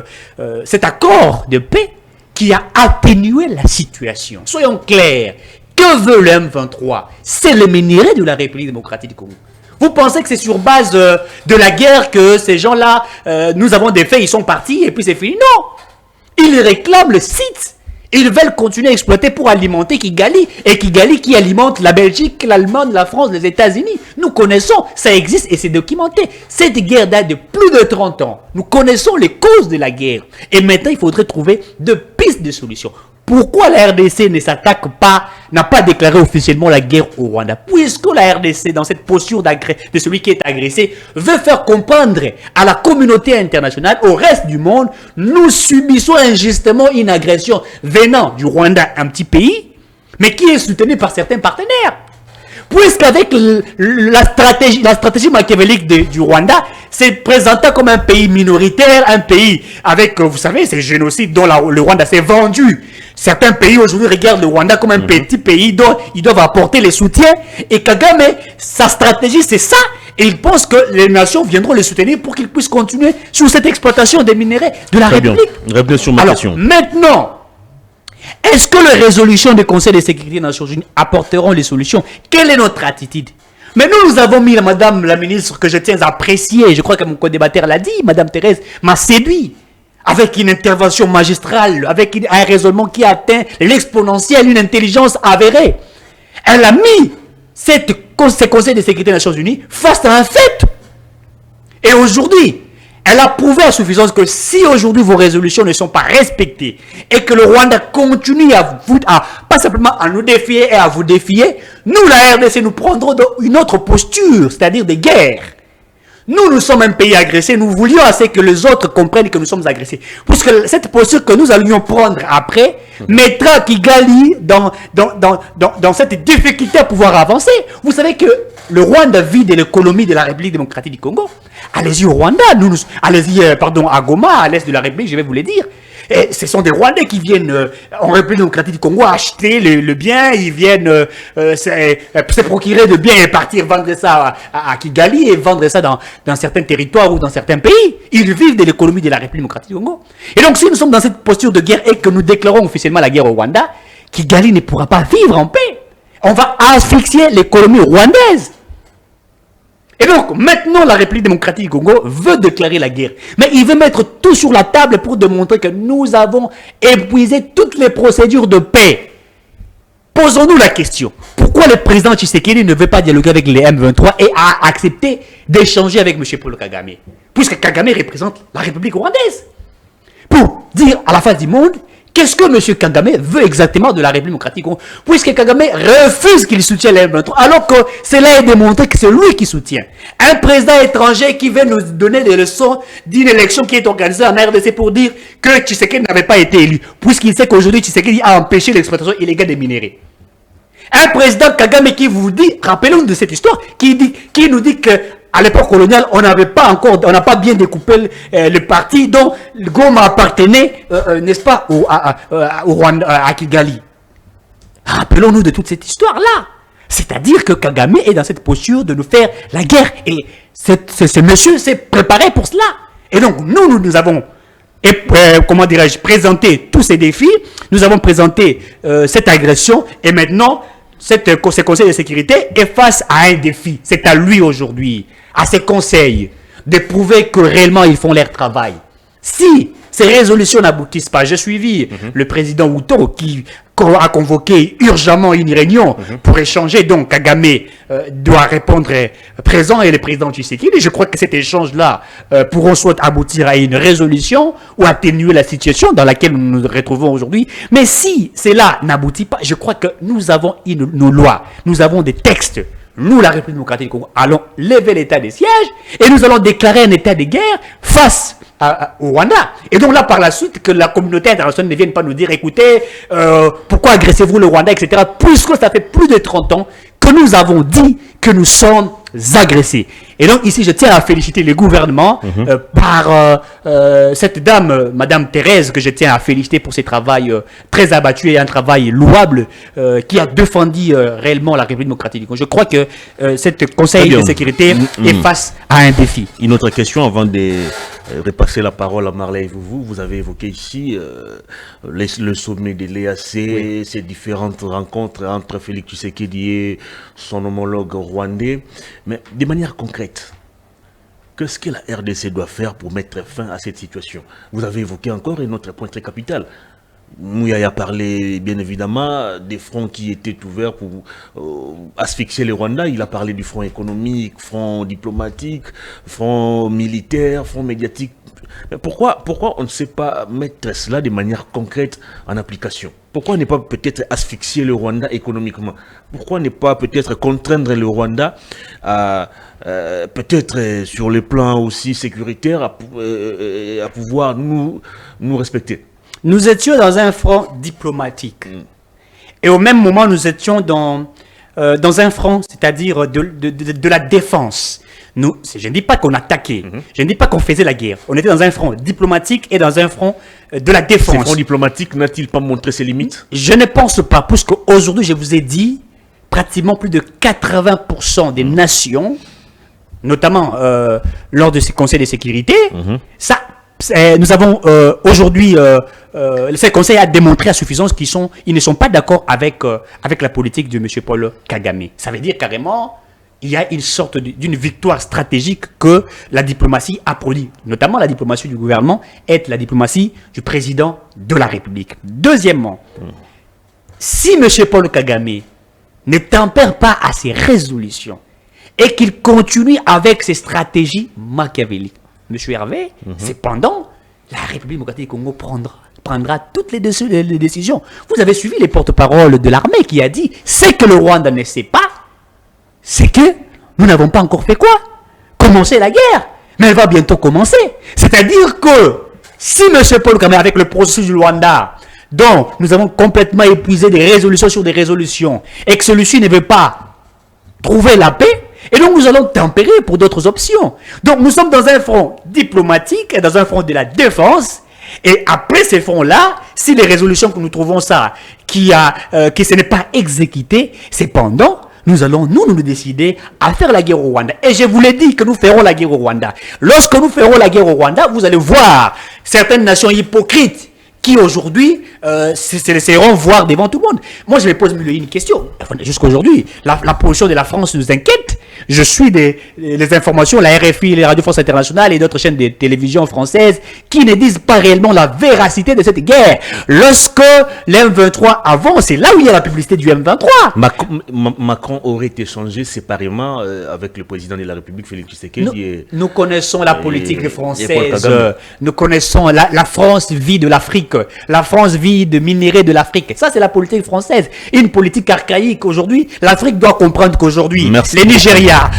accord de paix qui a atténué la situation. Soyons clairs, que veut le M23? C'est le minerai de la République démocratique du Congo. Vous pensez que c'est sur base de la guerre que ces gens-là, nous avons des faits, ils sont partis et puis c'est fini? Non! Ils réclament le site. Ils veulent continuer à exploiter pour alimenter Kigali. Et Kigali qui alimente la Belgique, l'Allemagne, la France, les États-Unis. Nous connaissons, ça existe et c'est documenté. Cette guerre date de plus de 30 ans. Nous connaissons les causes de la guerre. Et maintenant, il faudrait trouver de pistes de solutions. Pourquoi la RDC ne s'attaque pas, n'a pas déclaré officiellement la guerre au Rwanda? Puisque la RDC, dans cette posture de celui qui est agressé, veut faire comprendre à la communauté internationale, au reste du monde, nous subissons injustement une agression venant du Rwanda, un petit pays, mais qui est soutenu par certains partenaires. Puisqu'avec la stratégie machiavélique du Rwanda, c'est présenté comme un pays minoritaire, un pays avec, vous savez, c'est le génocide dont le Rwanda s'est vendu. Certains pays aujourd'hui regardent le Rwanda comme un petit pays dont ils doivent apporter les soutiens. Et Kagame, sa stratégie, c'est ça. Et il pense que les nations viendront le soutenir pour qu'il puisse continuer sur cette exploitation des minéraux de la République. Réponds sur ma question. Maintenant, est-ce que les résolutions du Conseil de sécurité des Nations Unies apporteront les solutions? Quelle est notre attitude? Mais nous avons mis Madame la ministre, que je tiens à apprécier, je crois que mon co-débatteur l'a dit, Madame Thérèse m'a séduit, avec une intervention magistrale, avec un raisonnement qui atteint l'exponentiel, une intelligence avérée. Elle a mis ces conseils de sécurité des Nations Unies face à un fait. Et aujourd'hui, elle a prouvé à suffisance que si aujourd'hui vos résolutions ne sont pas respectées et que le Rwanda continue pas simplement à nous défier et à vous défier, nous, la RDC, nous prendrons une autre posture, c'est-à-dire des guerres. Nous sommes un pays agressé, nous voulions assez que les autres comprennent que nous sommes agressés. Parce que cette posture que nous allions prendre après mettra Kigali dans cette difficulté à pouvoir avancer. Vous savez que le Rwanda vit de l'économie de la République démocratique du Congo. Allez-y au Rwanda, allez-y à Goma, à l'est de la République, je vais vous le dire. Et ce sont des Rwandais qui viennent en République démocratique du Congo acheter le bien, ils viennent se procurer de biens et partir vendre ça à Kigali et vendre ça dans certains territoires ou dans certains pays. Ils vivent de l'économie de la République démocratique du Congo. Et donc si nous sommes dans cette posture de guerre et que nous déclarons officiellement la guerre au Rwanda, Kigali ne pourra pas vivre en paix. On va asphyxier l'économie rwandaise. Et donc, maintenant, la République démocratique du Congo veut déclarer la guerre. Mais il veut mettre tout sur la table pour démontrer que nous avons épuisé toutes les procédures de paix. Posons-nous la question. Pourquoi le président Tshisekedi ne veut pas dialoguer avec les M23 et a accepté d'échanger avec M. Paul Kagame? Puisque Kagame représente la République rwandaise. Pour dire à la face du monde, qu'est-ce que M. Kagame veut exactement de la République démocratique du Congo? Puisque Kagame refuse qu'il soutienne les M23, alors que cela est démontré que c'est lui qui soutient. Un président étranger qui veut nous donner des leçons d'une élection qui est organisée en RDC pour dire que Tshisekedi n'avait pas été élu, puisqu'il sait qu'aujourd'hui Tshisekedi a empêché l'exploitation illégale des minéraux. Un président Kagame qui vous dit, rappelons-nous de cette histoire, qui nous dit que à l'époque coloniale, on n'a pas bien découpé le parti dont Goma appartenait, n'est-ce pas, au Rwanda, à Kigali. Rappelons-nous de toute cette histoire-là. C'est-à-dire que Kagame est dans cette posture de nous faire la guerre. Et ce monsieur s'est préparé pour cela. Et donc, nous avons, comment dirais-je, présenté tous ces défis. Nous avons présenté cette agression. Et maintenant, ce conseil de sécurité est face à un défi. C'est à lui aujourd'hui, à ses conseils, de prouver que réellement ils font leur travail. Si ces résolutions n'aboutissent pas, j'ai suivi le président Outo qui a convoqué urgemment une réunion pour échanger. Donc Kagame doit répondre présent et le président Tshisekedi. Je crois que cet échange-là pourront soit aboutir à une résolution ou atténuer la situation dans laquelle nous nous retrouvons aujourd'hui. Mais si cela n'aboutit pas, je crois que nous avons nos lois, nous avons des textes. Nous, la République démocratique du Congo, allons lever l'état des sièges et nous allons déclarer un état de guerre face au Rwanda. Et donc là, par la suite, que la communauté internationale ne vienne pas nous dire, écoutez, pourquoi agressez-vous le Rwanda, etc. Puisque ça fait plus de 30 ans que nous avons dit que nous sommes agressés. Et donc ici, je tiens à féliciter le gouvernement par cette dame, Madame Thérèse, que je tiens à féliciter pour ses travail très abattu et un travail louable qui a défendu réellement la République démocratique du Congo. Je crois que cette Conseil de sécurité est face à un défi. Une autre question avant de repasser la parole à Marley. Vous avez évoqué ici le sommet de l'EAC, ces différentes rencontres entre Félix Tshisekedi et son homologue rwandais. Mais de manière concrète, qu'est-ce que la RDC doit faire pour mettre fin à cette situation? Vous avez évoqué encore un autre point très capital. Mouyaya a parlé, bien évidemment, des fronts qui étaient ouverts pour asphyxier le Rwanda. Il a parlé du front économique, front diplomatique, front militaire, front médiatique. Mais pourquoi on ne sait pas mettre cela de manière concrète en application? Pourquoi ne pas peut-être asphyxier le Rwanda économiquement? Pourquoi ne pas peut-être contraindre le Rwanda à peut-être sur le plan aussi sécuritaire à pouvoir nous respecter? Nous étions dans un front diplomatique. Et au même moment, nous étions dans un front, c'est-à-dire de la défense. Je ne dis pas qu'on attaquait, je ne dis pas qu'on faisait la guerre. On était dans un front diplomatique et dans un front de la défense. Ce front diplomatique n'a-t-il pas montré ses limites? Je ne pense pas, puisque aujourd'hui, je vous ai dit, pratiquement plus de 80% des nations, notamment lors de ces conseils de sécurité, nous avons aujourd'hui, ce conseil a démontré à suffisance qu'ils ne sont pas d'accord avec la politique de M. Paul Kagame. Ça veut dire carrément, il y a une sorte d'une victoire stratégique que la diplomatie a produit. Notamment la diplomatie du gouvernement est la diplomatie du président de la République. Deuxièmement, si M. Paul Kagame ne tempère pas à ses résolutions et qu'il continue avec ses stratégies machiavéliques, M. Hervé, cependant, la République démocratique du Congo prendra toutes les décisions. Vous avez suivi les porte-paroles de l'armée qui a dit, c'est que le Rwanda ne sait pas, c'est que nous n'avons pas encore fait quoi? Commencer la guerre. Mais elle va bientôt commencer. C'est-à-dire que si M. Paul Kagame, avec le processus du Rwanda, dont nous avons complètement épuisé des résolutions sur des résolutions, et que celui-ci ne veut pas trouver la paix, et donc nous allons tempérer pour d'autres options. Donc nous sommes dans un front diplomatique et dans un front de la défense. Et après ces fronts-là, si les résolutions que nous trouvons ça, que ce n'est pas exécuté, cependant, nous allons nous décider à faire la guerre au Rwanda. Et je vous l'ai dit que nous ferons la guerre au Rwanda. Lorsque nous ferons la guerre au Rwanda, vous allez voir certaines nations hypocrites qui aujourd'hui se laisseront voir devant tout le monde. Moi, je me pose une question. Jusqu'à aujourd'hui, la position de la France nous inquiète. Je suis les informations, la RFI, les Radio France Internationale et d'autres chaînes de télévision françaises qui ne disent pas réellement la véracité de cette guerre. Lorsque l'M23 avance, c'est là où il y a la publicité du M23. Macron aurait échangé séparément avec le président de la République, Félix Tshisekedi. Nous connaissons la politique française. Nous connaissons la France vit de l'Afrique. La France vit de minéraux de l'Afrique. Ça, c'est la politique française. Une politique archaïque aujourd'hui. L'Afrique doit comprendre qu'aujourd'hui, les Nigeria,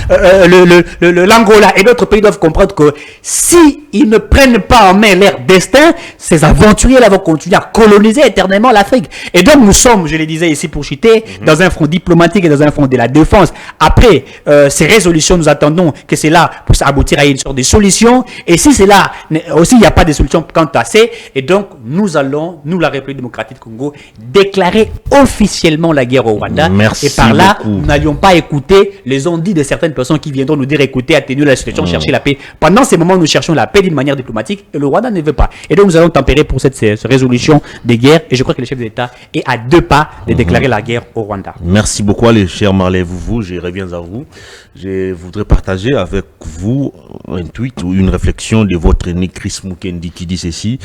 l'Angola et d'autres pays doivent comprendre que si ils ne prennent pas en main leur destin, ces aventuriers-là vont continuer à coloniser éternellement l'Afrique. Et donc, nous sommes, je le disais ici pour citer, dans un front diplomatique et dans un front de la défense. Après ces résolutions, nous attendons que c'est là pour aboutir à une sorte de solution. Et si c'est là, aussi, il n'y a pas de solution quant à ça. Et donc, nous allons, nous, la République démocratique du Congo, déclarer officiellement la guerre au Rwanda. Merci et par là, beaucoup. nous n'allions pas écouter les ondits de certaines personnes qui viendront nous dire écoutez, atténuer la situation, chercher la paix. Pendant ces moments, nous cherchons la paix d'une manière diplomatique et le Rwanda ne veut pas. Et donc, nous allons tempérer pour cette résolution des guerres. Et je crois que le chef de l'État est à 2 pas de déclarer la guerre au Rwanda. Merci beaucoup, les chers Marley, je reviens à vous. Je voudrais partager avec vous un tweet ou une réflexion de votre aîné Chris Mukendi qui dit ceci: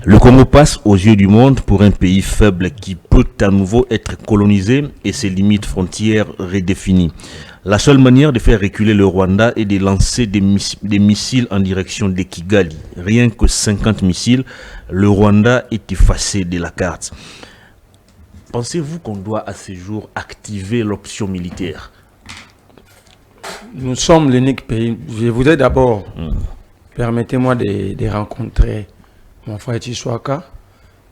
le Congo passe aux yeux du monde pour un pays faible qui peut à nouveau être colonisé et ses limites frontières redéfinies. La seule manière de faire reculer le Rwanda est de lancer des missiles en direction de Kigali. Rien que 50 missiles, le Rwanda est effacé de la carte. Pensez-vous qu'on doit à ce jour activer l'option militaire? Nous sommes l'unique pays. Je voudrais d'abord, permettez-moi de rencontrer mon frère Chiswaka.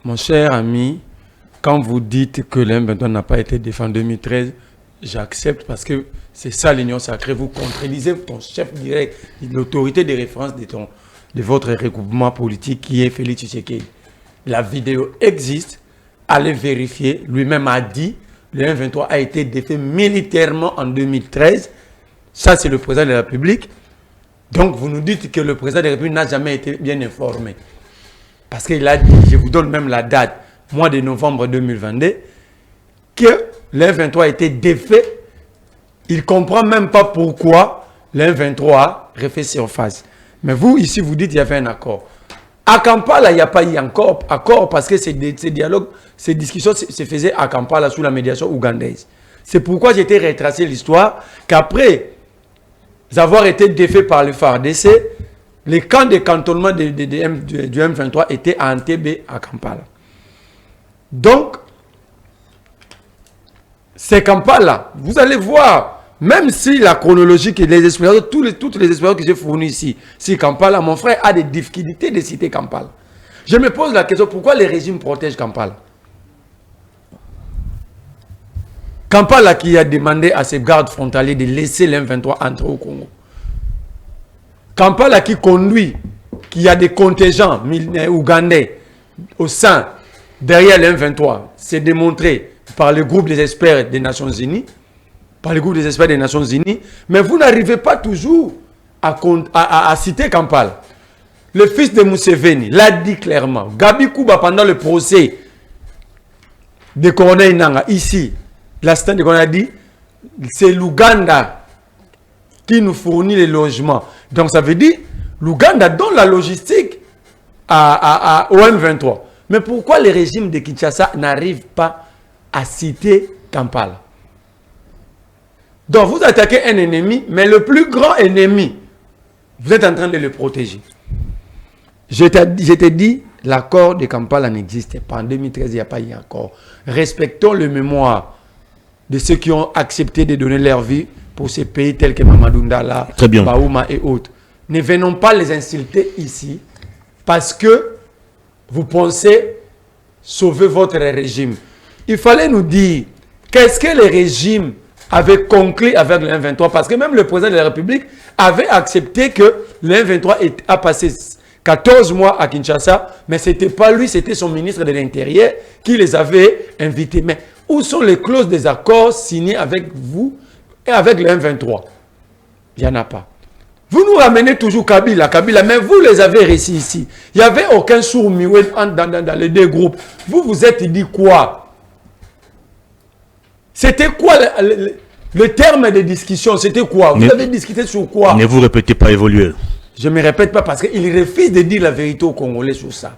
Mon cher ami, quand vous dites que l'M23 n'a pas été défendu en 2013, j'accepte parce que c'est ça l'union sacrée. Vous contredisez ton chef direct, l'autorité de référence de votre regroupement politique qui est Félix Tshisekedi. La vidéo existe, allez vérifier. Lui-même a dit le M23 a été défait militairement en 2013. Ça, c'est le président de la République. Donc, vous nous dites que le président de la République n'a jamais été bien informé. Parce qu'il a dit, je vous donne même la date, mois de novembre 2022, que le M23 a été défait. Il ne comprend même pas pourquoi le M23 a refait surface. Mais vous, ici, vous dites qu'il y avait un accord. À Kampala, il n'y a pas eu encore accord parce que ces dialogues, ces discussions se faisaient à Kampala sous la médiation ougandaise. C'est pourquoi j'ai été retracé l'histoire qu'après avoir été défaits par le FARDC, les camps de cantonnement du M23 étaient à Entebbe, à Kampala. Donc, ces Kampala, vous allez voir, même si la chronologie et les expériences, toutes les expériences que j'ai fournies ici, si Kampala, mon frère a des difficultés de citer Kampala. Je me pose la question, pourquoi les régimes protègent Kampala? Kampala qui a demandé à ses gardes frontaliers de laisser l'M23 entrer au Congo. Kampala qui conduit, qui a des contingents ougandais au sein, derrière l'M23, c'est démontré par le groupe des experts des Nations Unies, mais vous n'arrivez pas toujours à citer Kampala. Le fils de Museveni l'a dit clairement. Gabi Kuba, pendant le procès de Corneille Nanga, ici, l'assistant de Corneille a dit, c'est l'Ouganda qui nous fournit les logements. Donc ça veut dire, l'Ouganda donne la logistique au M23. Mais pourquoi les régimes de Kinshasa n'arrivent pas à citer Kampala? Donc vous attaquez un ennemi, mais le plus grand ennemi, vous êtes en train de le protéger. Je t'ai dit, l'accord de Kampala n'existait pas. En 2013, il n'y a pas eu d'accord. Respectons le mémoire de ceux qui ont accepté de donner leur vie pour ces pays tels que Mamadou Ndala, Baouma et autres. Ne venons pas les insulter ici parce que vous pensez sauver votre régime. Il fallait nous dire qu'est-ce que le régime avait conclu avec le M23, parce que même le président de la République avait accepté que le M23 a passé 14 mois à Kinshasa, mais ce n'était pas lui, c'était son ministre de l'Intérieur qui les avait invités. Mais où sont les clauses des accords signés avec vous et avec le M23? Il n'y en a pas. Vous nous ramenez toujours Kabila, mais vous les avez réussi ici. Il n'y avait aucun sourd-muet dans les deux groupes. Vous vous êtes dit quoi? C'était quoi Le terme de discussion, c'était quoi? Vous avez discuté sur quoi? Ne vous répétez pas, évoluer. Je ne me répète pas parce qu'il refuse de dire la vérité aux Congolais sur ça.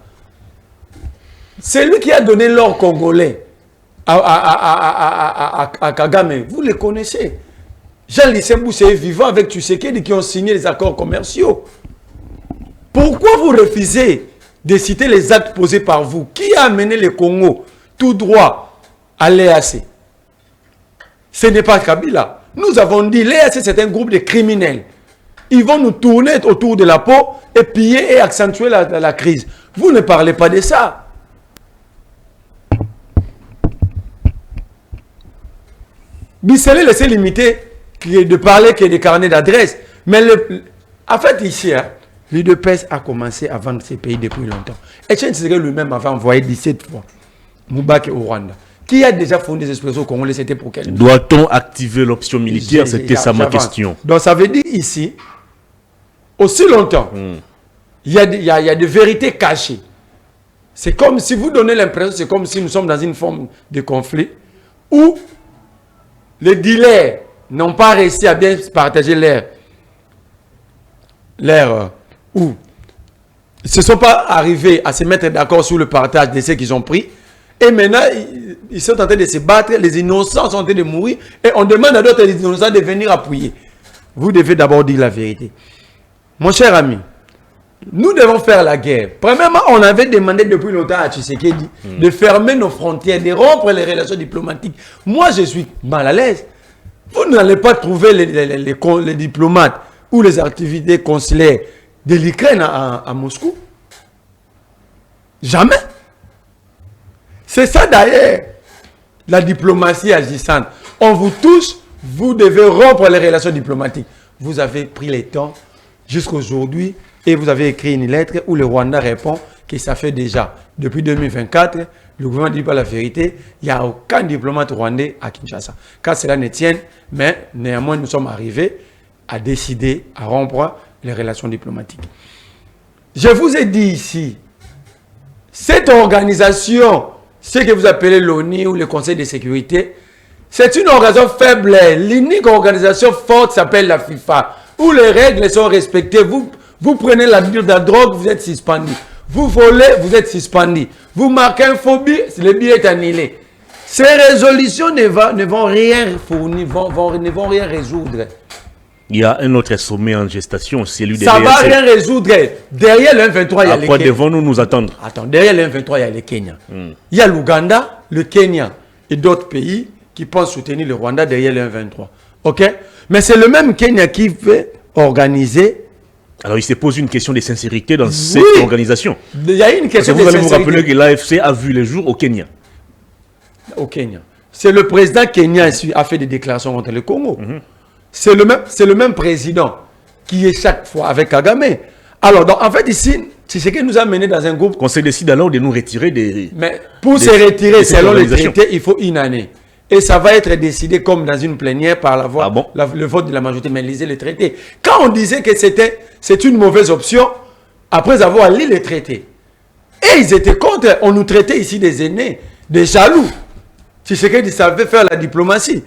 C'est lui qui a donné l'or congolais à Kagame. Vous le connaissez. Jean Lissembou, c'est vivant avec Tshisekedi qui ont signé les accords commerciaux. Pourquoi vous refusez de citer les actes posés par vous? Qui a amené le Congo tout droit à l'EAC? Ce n'est pas Kabila. Nous avons dit l'EAC, c'est un groupe de criminels. Ils vont nous tourner autour de la peau et piller et accentuer la crise. Vous ne parlez pas de ça. Bissele laissez limiter de parler que des carnets d'adresse. Mais en fait, ici, l'UDPS a commencé à vendre ces pays depuis longtemps. Etienne Tshisekedi lui-même avait envoyé 17 fois Moubaki au Rwanda. Qui a déjà fondé des expressions congolais? C'était pour quel? Doit-on activer l'option militaire? C'était ça ma question. Donc ça veut dire ici, aussi longtemps, il y a des vérités cachées. C'est comme si vous donnez l'impression, c'est comme si nous sommes dans une forme de conflit où les dealers n'ont pas réussi à bien partager l'air où ils ne se sont pas arrivés à se mettre d'accord sur le partage de ce qu'ils ont pris. Et maintenant, ils sont en train de se battre, les innocents sont en train de mourir, et on demande à d'autres innocents de venir appuyer. Vous devez d'abord dire la vérité. Mon cher ami, nous devons faire la guerre. Premièrement, on avait demandé depuis longtemps à Tshisekedi de fermer nos frontières, de rompre les relations diplomatiques. Moi, je suis mal à l'aise. Vous n'allez pas trouver les diplomates ou les activités consulaires de l'Ukraine à Moscou. Jamais. C'est ça d'ailleurs, la diplomatie agissante. On vous touche, vous devez rompre les relations diplomatiques. Vous avez pris le temps jusqu'à aujourd'hui et vous avez écrit une lettre où le Rwanda répond que ça fait déjà, depuis 2024, le gouvernement ne dit pas la vérité, il n'y a aucun diplomate rwandais à Kinshasa. Quand cela ne tient, mais néanmoins nous sommes arrivés à décider, à rompre les relations diplomatiques. Je vous ai dit ici, cette organisation, ce que vous appelez l'ONU ou le Conseil de sécurité, c'est une organisation faible. L'unique organisation forte s'appelle la FIFA, où les règles sont respectées. Vous prenez la drogue, vous êtes suspendu. Vous volez, vous êtes suspendu. Vous marquez un faux billet, le billet est annulé. Ces résolutions ne vont rien fournir, ne vont rien résoudre. Il y a un autre sommet en gestation, celui de Ça ne va rien résoudre. Derrière le 1-23, il y a les Kenya. Devons-nous nous attendre? Attends, derrière le 1-23, il y a le Kenya. Il y a l'Ouganda, le Kenya et d'autres pays qui pensent soutenir le Rwanda derrière le 1-23. OK? Mais c'est le même Kenya qui veut organiser. Alors il se pose une question de sincérité dans cette organisation. Il y a une question de sincérité. Vous allez vous rappeler que l'AFC a vu le jour au Kenya. Au Kenya. C'est le président kenyan a fait des déclarations contre le Congo. C'est le même président qui est chaque fois avec Kagame. Alors, donc, en fait, ici, c'est ce qui nous a mené dans un groupe. Qu'on se décide alors de nous retirer des... Mais pour se retirer, selon les traités, il faut une année. Et ça va être décidé comme dans une plénière par la voix, le vote de la majorité. Mais lisez les traités. Quand on disait que c'est une mauvaise option, après avoir lu les traités, et ils étaient contre, on nous traitait ici des aînés, des jaloux. C'est ce qu'ils savaient faire la diplomatie.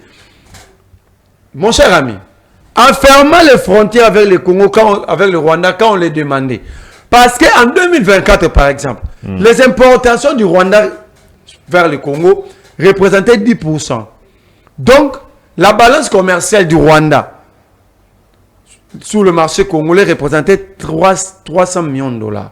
Mon cher ami, en fermant les frontières avec le Congo, avec le Rwanda, quand on les demandait, parce qu'en 2024, par exemple, les importations du Rwanda vers le Congo représentaient 10%. Donc, la balance commerciale du Rwanda sur le marché congolais représentait 300 millions de dollars.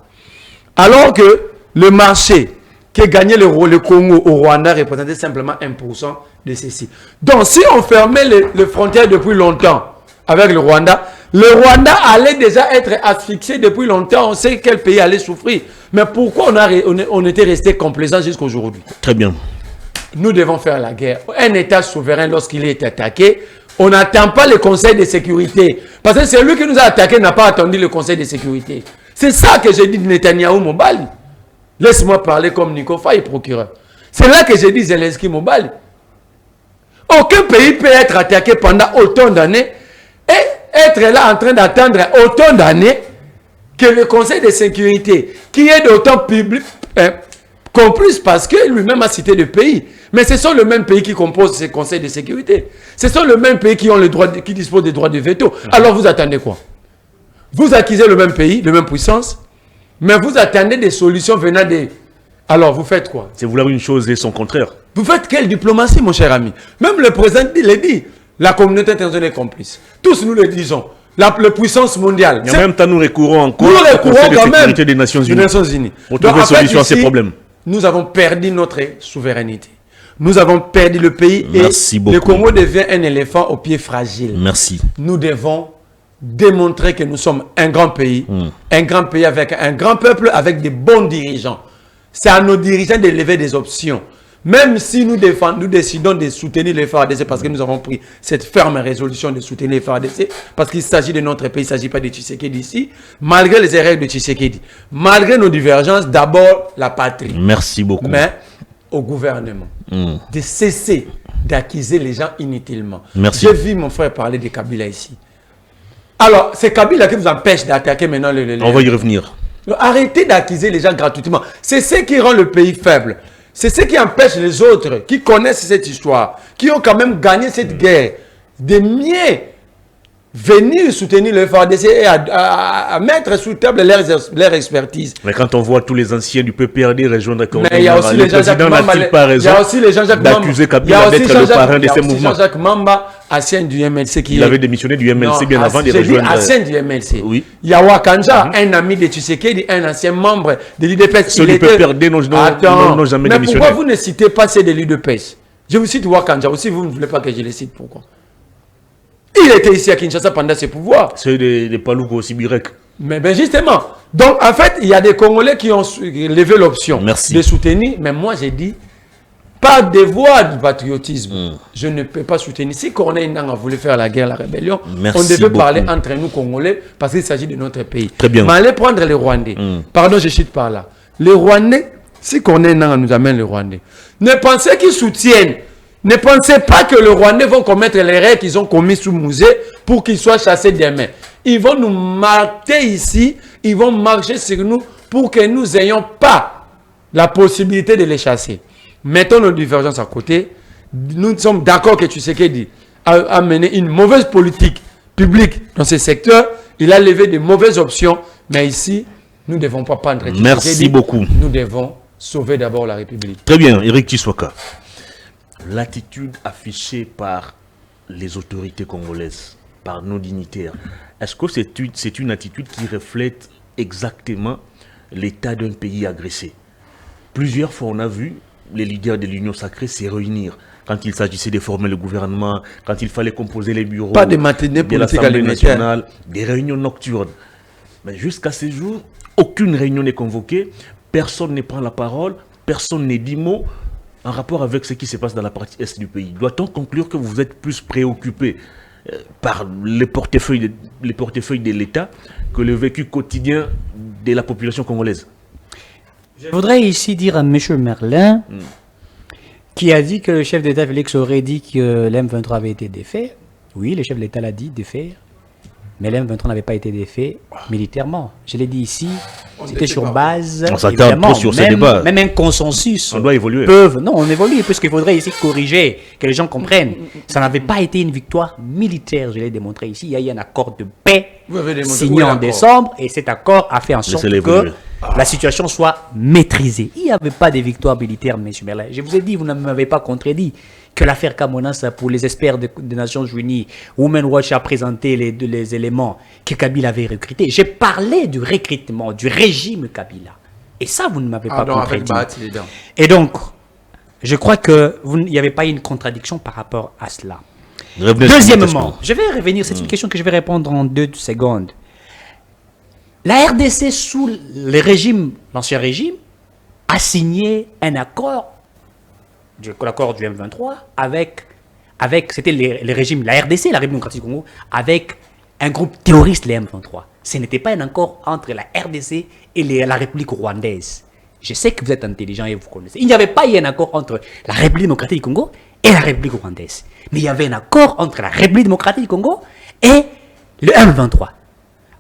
Alors que le marché qui gagnait le Congo au Rwanda représentait simplement 1% de ceci. Donc, si on fermait les frontières depuis longtemps avec le Rwanda allait déjà être asphyxié depuis longtemps. On sait quel pays allait souffrir. Mais pourquoi on était resté complaisant jusqu'à aujourd'hui? Très bien. Nous devons faire la guerre. Un État souverain, lorsqu'il est attaqué, on n'attend pas le Conseil de sécurité. Parce que celui qui nous a attaqué n'a pas attendu le Conseil de sécurité. C'est ça que j'ai dit de Netanyahou Mobali. Laisse-moi parler comme Nico Faye, procureur. C'est là que j'ai dit Zelensky Mobali. Aucun pays peut être attaqué pendant autant d'années et être là en train d'attendre autant d'années que le Conseil de sécurité, qui est d'autant Complice parce que lui-même a cité le pays. Mais ce sont le même pays qui composent ces conseils de sécurité. Ce sont le même pays qui ont le droit, qui disposent des droits de veto. Alors vous attendez quoi? Vous accusez le même pays, la même puissance, mais vous attendez des solutions venant des... Alors vous faites quoi? C'est vouloir une chose et son contraire. Vous faites quelle diplomatie, mon cher ami? Même le président l'a dit. La communauté internationale est complice. Tous nous le disons. La puissance mondiale. Mais en même temps, nous recourons encore au Conseil de quand sécurité même des Nations Unies. Pour Donc, trouver en fait, solution à ces ici, problèmes. Nous avons perdu notre souveraineté. Nous avons perdu le pays. Merci et beaucoup. le Congo devient un éléphant aux pieds fragiles. Merci. Nous devons démontrer que nous sommes un grand pays. Un grand pays avec un grand peuple, avec des bons dirigeants. C'est à nos dirigeants de lever des options. Même si nous décidons de soutenir les FARDC parce que nous avons pris cette ferme résolution de soutenir les FARDC parce qu'il s'agit de notre pays, il ne s'agit pas de Tshisekedi ici, malgré les erreurs de Tshisekedi, malgré nos divergences, d'abord la patrie. Merci beaucoup. Mais au gouvernement de cesser d'accuser les gens inutilement. Merci. J'ai vu mon frère parler de Kabila ici. Alors, c'est Kabila qui vous empêche d'attaquer maintenant On va y revenir. Arrêtez d'accuser les gens gratuitement. C'est ce qui rend le pays faible. C'est ce qui empêche les autres qui connaissent cette histoire, qui ont quand même gagné cette guerre, de mieux venir soutenir le FARDC et à mettre sous table leur expertise. Mais quand on voit tous les anciens du PPRD rejoindre mais il y a aussi les Jean-Jacques Mamba, il y a aussi les Jean-Jacques Mamba, d'accuser Kabila d'être le parrain de ces mouvements. Jean-Jacques Mamba, ancien du MLC qui il avait démissionné du MLC bien avant de rejoindre. Ancien du MLC. Oui. Il y a Wakanja, un ami de Tshisekedi, un ancien membre de l'UDPS. Ceux du PPRD n'ont jamais démissionné. Mais pourquoi vous ne citez pas ceux de l'UDPS? Je vous cite Wakanja aussi, vous ne voulez pas que je les cite, pourquoi? Il était ici à Kinshasa pendant ses pouvoirs. Ceux des Palouko aussi, Birek. Mais ben justement. Donc, en fait, il y a des Congolais qui ont levé l'option de soutenir. Mais moi, j'ai dit, par devoir du patriotisme, je ne peux pas soutenir. Si Corneille Nangaa voulait faire la guerre, la rébellion, on devait parler entre nous Congolais parce qu'il s'agit de notre pays. Très bien. Mais allez prendre les Rwandais. Pardon, je chute par là. Les Rwandais, si Corneille Nangaa nous amène les Rwandais, ne pensez qu'ils soutiennent. Ne pensez pas que les Rwandais vont commettre les erreurs qu'ils ont commis sous musée pour qu'ils soient chassés demain. Ils vont nous marquer ici, ils vont marcher sur nous pour que nous n'ayons pas la possibilité de les chasser. Mettons nos divergences à côté. Nous sommes d'accord que Tshisekedi a mené une mauvaise politique publique dans ce secteur. Il a levé de mauvaises options. Mais ici, nous ne devons pas prendre Tshisekedi. Merci beaucoup. Nous devons sauver d'abord la République. Très bien, Eric Tshiswaka. L'attitude affichée par les autorités congolaises, par nos dignitaires, est-ce que c'est une attitude qui reflète exactement l'état d'un pays agressé? Plusieurs fois, on a vu les leaders de l'Union sacrée se réunir quand il s'agissait de former le gouvernement, quand il fallait composer les bureaux pas de matinée de l'Assemblée nationale, des réunions nocturnes. Mais jusqu'à ce jour, aucune réunion n'est convoquée, personne ne prend la parole, personne n'est dit mot en rapport avec ce qui se passe dans la partie est du pays. Doit-on conclure que vous êtes plus préoccupé par les portefeuilles de l'État que le vécu quotidien de la population congolaise? Je voudrais ici dire à M. Merlin, qui a dit que le chef d'État Félix aurait dit que l'M23 avait été défait. Oui, le chef de l'État l'a dit, défait. Mais l'M23 n'avait pas été défait militairement. Je l'ai dit ici, c'était sur base. On s'attend trop sur ces débats. Même un consensus. On doit évoluer. Non, on évolue, puisqu'il faudrait ici corriger, que les gens comprennent. Ça n'avait pas été une victoire militaire, je l'ai démontré ici. Il y a eu un accord de paix signé en décembre, et cet accord a fait en sorte que la situation soit maîtrisée. Il n'y avait pas de victoire militaire, M. Merlin. Je vous ai dit, vous ne m'avez pas contredit, que l'affaire Kamonas, pour les experts des Nations Unies, Women Watch a présenté les éléments que Kabila avait recrutés. J'ai parlé du recrutement, du régime Kabila. Et ça, vous ne m'avez pas contredit. Et donc, je crois qu'il n'y avait pas une contradiction par rapport à cela. Deuxièmement, je vais revenir, c'est une question que je vais répondre en 2 secondes. La RDC, sous l'ancien régime, a signé un accord, l'accord du M23, avec c'était le régime, la RDC, la République démocratique du Congo, avec un groupe terroriste, les M23. Ce n'était pas un accord entre la RDC et la République rwandaise. Je sais que vous êtes intelligent et vous connaissez. Il n'y avait pas eu un accord entre la République démocratique du Congo et la République rwandaise. Mais il y avait un accord entre la République démocratique du Congo et le M23.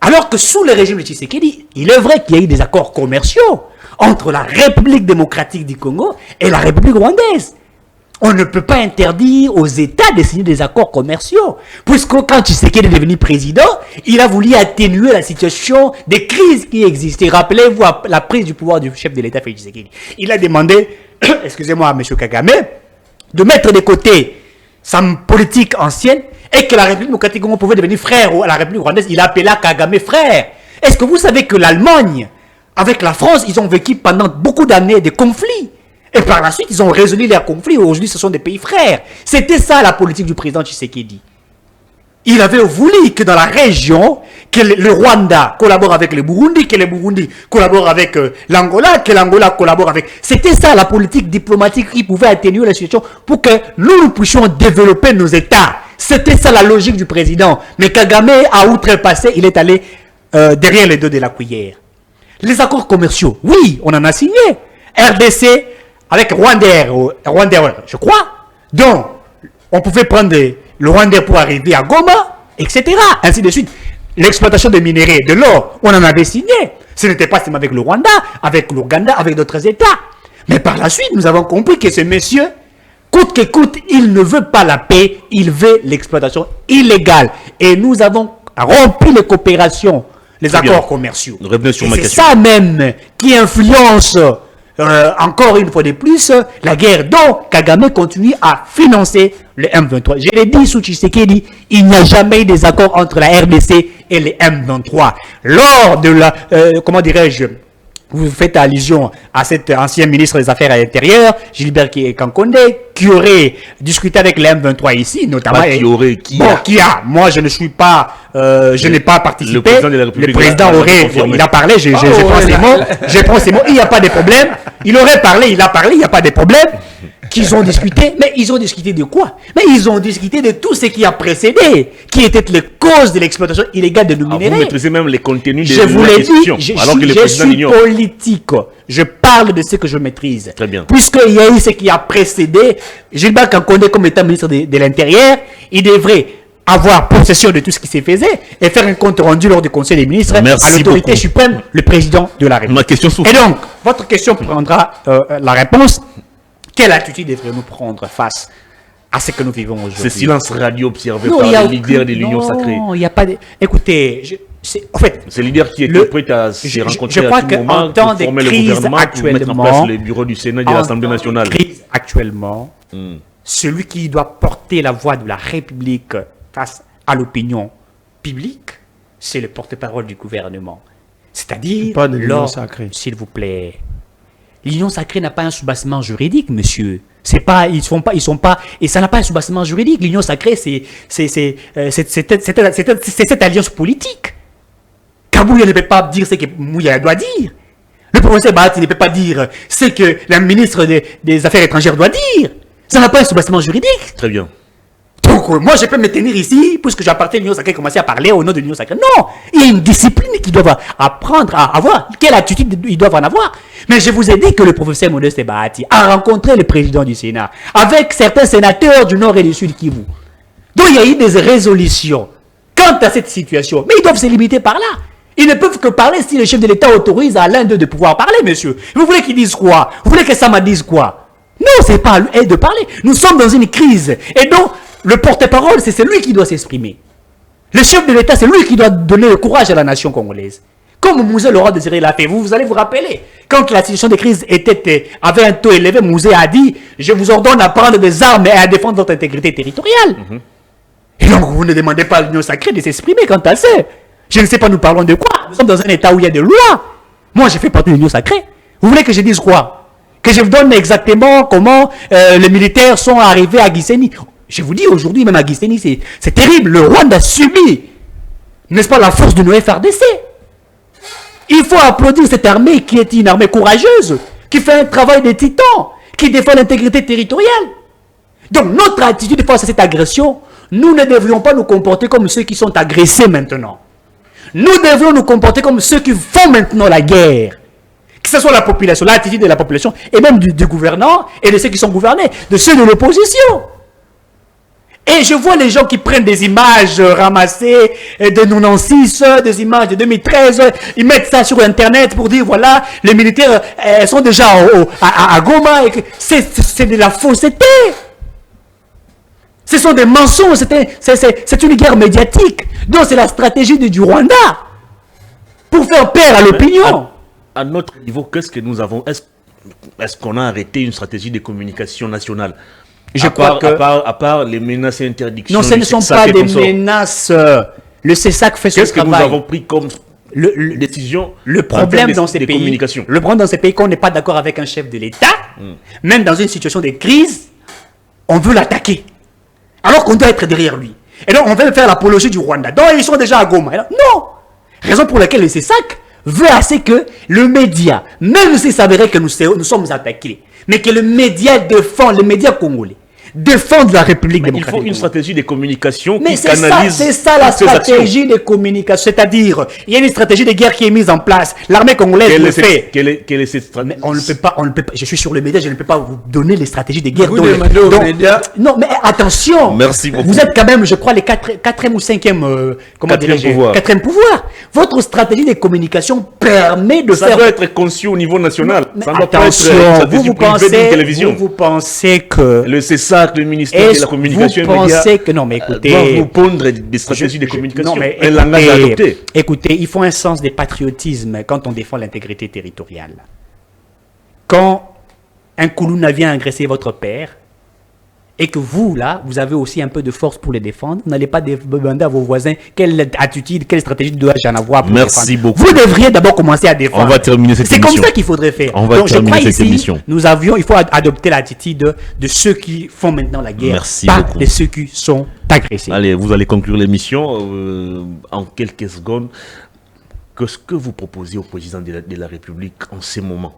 Alors que sous le régime de Tshisekedi, il est vrai qu'il y a eu des accords commerciaux entre la République démocratique du Congo et la République rwandaise. On ne peut pas interdire aux États de signer des accords commerciaux. Puisque quand Tshisekedi est devenu président, il a voulu atténuer la situation des crises qui existaient. Rappelez-vous la prise du pouvoir du chef de l'État, Félix Tshisekedi. Il a demandé, excusez-moi, à M. Kagame, de mettre de côté sa politique ancienne et que la République démocratique Congo pouvait devenir frère à la République rwandaise. Il appela Kagame frère. Est-ce que vous savez que l'Allemagne, avec la France, ils ont vécu pendant beaucoup d'années de conflits? Et par la suite, ils ont résolu leurs conflits. Aujourd'hui, ce sont des pays frères. C'était ça la politique du président Tshisekedi. Il avait voulu que dans la région, que le Rwanda collabore avec le Burundi, que le Burundi collabore avec l'Angola, que l'Angola collabore avec... C'était ça la politique diplomatique qui pouvait atténuer la situation pour que nous puissions développer nos États. C'était ça la logique du président. Mais Kagame a outrepassé, il est allé derrière les deux de la cuillère. Les accords commerciaux, oui, on en a signé. RDC avec Rwanda, je crois. Donc, on pouvait prendre le Rwanda pour arriver à Goma, etc. Ainsi de suite. L'exploitation des minéraux, de l'or, on en avait signé. Ce n'était pas seulement avec le Rwanda, avec l'Ouganda, avec d'autres États. Mais par la suite, nous avons compris que ce monsieur, coûte que coûte, il ne veut pas la paix, il veut l'exploitation illégale. Et nous avons rompu les coopérations, les accords commerciaux. C'est ça même qui influence... encore une fois de plus, la guerre dont Kagame continue à financer le M23. Je l'ai dit sous Tshisekedi, il n'y a jamais eu des accords entre la RDC et le M23. Lors de la, comment dirais-je, vous faites allusion à cet ancien ministre des Affaires intérieures, Gilbert Kankonde, qui aurait discuté avec le M23 ici, notamment. Qui a. Moi, je ne suis pas, je n'ai pas participé. Le président aurait, il a parlé, je prends ces mots, il n'y a pas de problème. Il aurait parlé, il a parlé, il n'y a pas de problème. Qu'ils ont discuté, mais ils ont discuté de quoi? Mais ils ont discuté de tout ce qui a précédé, qui était les causes de l'exploitation illégale de nos minéraux. Vous maîtrisez même les contenus de la question, alors que le président l'ignore. Je suis politique, je parle de ce que je maîtrise. Très bien. Puisqu'il y a eu ce qui a précédé, Gilbert Kankonde comme étant ministre de l'Intérieur, il devrait avoir possession de tout ce qui s'est fait et faire un compte rendu lors du Conseil des ministres à l'autorité suprême, le président de la République. Ma question Et donc, votre question prendra la réponse. Quelle attitude devrions-nous prendre face à ce que nous vivons aujourd'hui? Ce silence radio observé par les leaders de l'Union sacrée. Non, il n'y a pas de... Écoutez, en fait... C'est le leader qui est prêt à se rencontrer à tout moment pour former le gouvernement, pour mettre en place le bureau du Sénat et de l'Assemblée nationale. Actuellement, celui qui doit porter la voix de la République face à l'opinion publique, c'est le porte-parole du gouvernement. C'est-à-dire, s'il vous plaît... L'union sacrée n'a pas un soubassement juridique, monsieur. C'est pas, ils sont pas, et ça n'a pas un soubassement juridique. L'union sacrée, c'est cette alliance politique. Kabouya ne peut pas dire ce que Mouya doit dire. Le professeur Bahati ne peut pas dire ce que la ministre des Affaires étrangères doit dire. Ça n'a pas un soubassement juridique. Très bien. Donc, moi, je peux me tenir ici, puisque j'appartiens à l'Union sacrée, commencer à parler au nom de l'Union sacrée. Non, il y a une discipline qu'ils doivent apprendre à avoir. Quelle attitude ils doivent en avoir? Mais je vous ai dit que le professeur Modeste Bahati a rencontré le président du Sénat avec certains sénateurs du Nord et du Sud Kivu. Donc, il y a eu des résolutions quant à cette situation. Mais ils doivent se limiter par là. Ils ne peuvent que parler si le chef de l'État autorise à l'un d'eux de pouvoir parler, monsieur. Vous voulez qu'ils disent quoi? Vous voulez que Sama dise quoi? Non, c'est pas à lui de parler. Nous sommes dans une crise. Et donc, le porte-parole, c'est celui qui doit s'exprimer. Le chef de l'État, c'est lui qui doit donner le courage à la nation congolaise. Comme Mouzé Laurent Désiré l'a fait, vous allez vous rappeler. Quand la situation de crise avait un taux élevé, Mouzé a dit « Je vous ordonne à prendre des armes et à défendre votre intégrité territoriale. Et donc, vous ne demandez pas à l'Union sacrée de s'exprimer quand elle sait. Je ne sais pas, nous parlons de quoi? Nous sommes dans un État où il y a des lois. Moi, j'ai fait partie de l'Union sacrée. Vous voulez que je dise quoi? Que je vous donne exactement comment les militaires sont arrivés à Gisenyi. Je vous dis, aujourd'hui, même à Gisenyi, c'est terrible. Le Rwanda a subi, n'est-ce pas, la force de nos FRDC. Il faut applaudir cette armée qui est une armée courageuse, qui fait un travail de titan, qui défend l'intégrité territoriale. Donc, notre attitude face à cette agression, nous ne devrions pas nous comporter comme ceux qui sont agressés maintenant. Nous devrions nous comporter comme ceux qui font maintenant la guerre. Que ce soit la population, l'attitude de la population, et même du gouvernant, et de ceux qui sont gouvernés, de ceux de l'opposition. Et je vois les gens qui prennent des images ramassées de 96, des images de 2013, ils mettent ça sur Internet pour dire, voilà, les militaires sont déjà à Goma. C'est de la fausseté. Ce sont des mensonges, c'est une guerre médiatique. Donc c'est la stratégie du Rwanda pour faire peur à l'opinion. À notre niveau, qu'est-ce que nous avons? Est-ce qu'on a arrêté une stratégie de communication nationale? À part les menaces et interdictions. Non, ce ne sont pas des menaces. Le CESAC fait son travail. Qu'est-ce que nous avons pris comme décision? Le problème dans ces pays, le problème dans ces pays, qu'on n'est pas d'accord avec un chef de l'État, même dans une situation de crise, on veut l'attaquer. Alors qu'on doit être derrière lui. Et donc, on veut faire l'apologie du Rwanda. Donc, ils sont déjà à Goma. Alors, non! Raison pour laquelle le CESAC veut assez que le média, même s'il s'avérait que nous sommes attaqués, mais que le média défend, les médias congolais, défendent la République démocratique. Il faut une stratégie de communication mais qui canalise. C'est ça la stratégie de communication. C'est-à-dire, il y a une stratégie de guerre qui est mise en place. L'armée congolaise le fait. Quelle est cette stratégie? Mais on ne peut pas, je suis sur le média, je ne peux pas vous donner les stratégies de guerre. Vous demandez aux médias. Non, mais attention. Merci beaucoup. Vous êtes quand même, je crois, les quatrième ou cinquième, quatrième pouvoir. Votre stratégie de communication permet de faire. Ça doit être conçu au niveau national. Ça doit pas être vous pensez que le CESAC, le ministère de la communication, vous pensez que non, mais écoutez, doit vous pondre des stratégies de communication, non, mais un langage adopté. Écoutez, il faut un sens de patriotisme quand on défend l'intégrité territoriale. Quand un Koulouna vient agresser votre père, et que vous, là, vous avez aussi un peu de force pour les défendre, vous n'allez pas demander à vos voisins quelle attitude, quelle stratégie dois-je en avoir pour Merci défendre. beaucoup. Vous devriez d'abord commencer à défendre. On va terminer cette émission. C'est comme ça qu'il faudrait faire. On va terminer cette émission. Il faut adopter l'attitude de ceux qui font maintenant la guerre, pas de ceux qui sont agressés. Allez, vous allez conclure l'émission en quelques secondes. Qu'est-ce que vous proposez au président de la République en ces moments?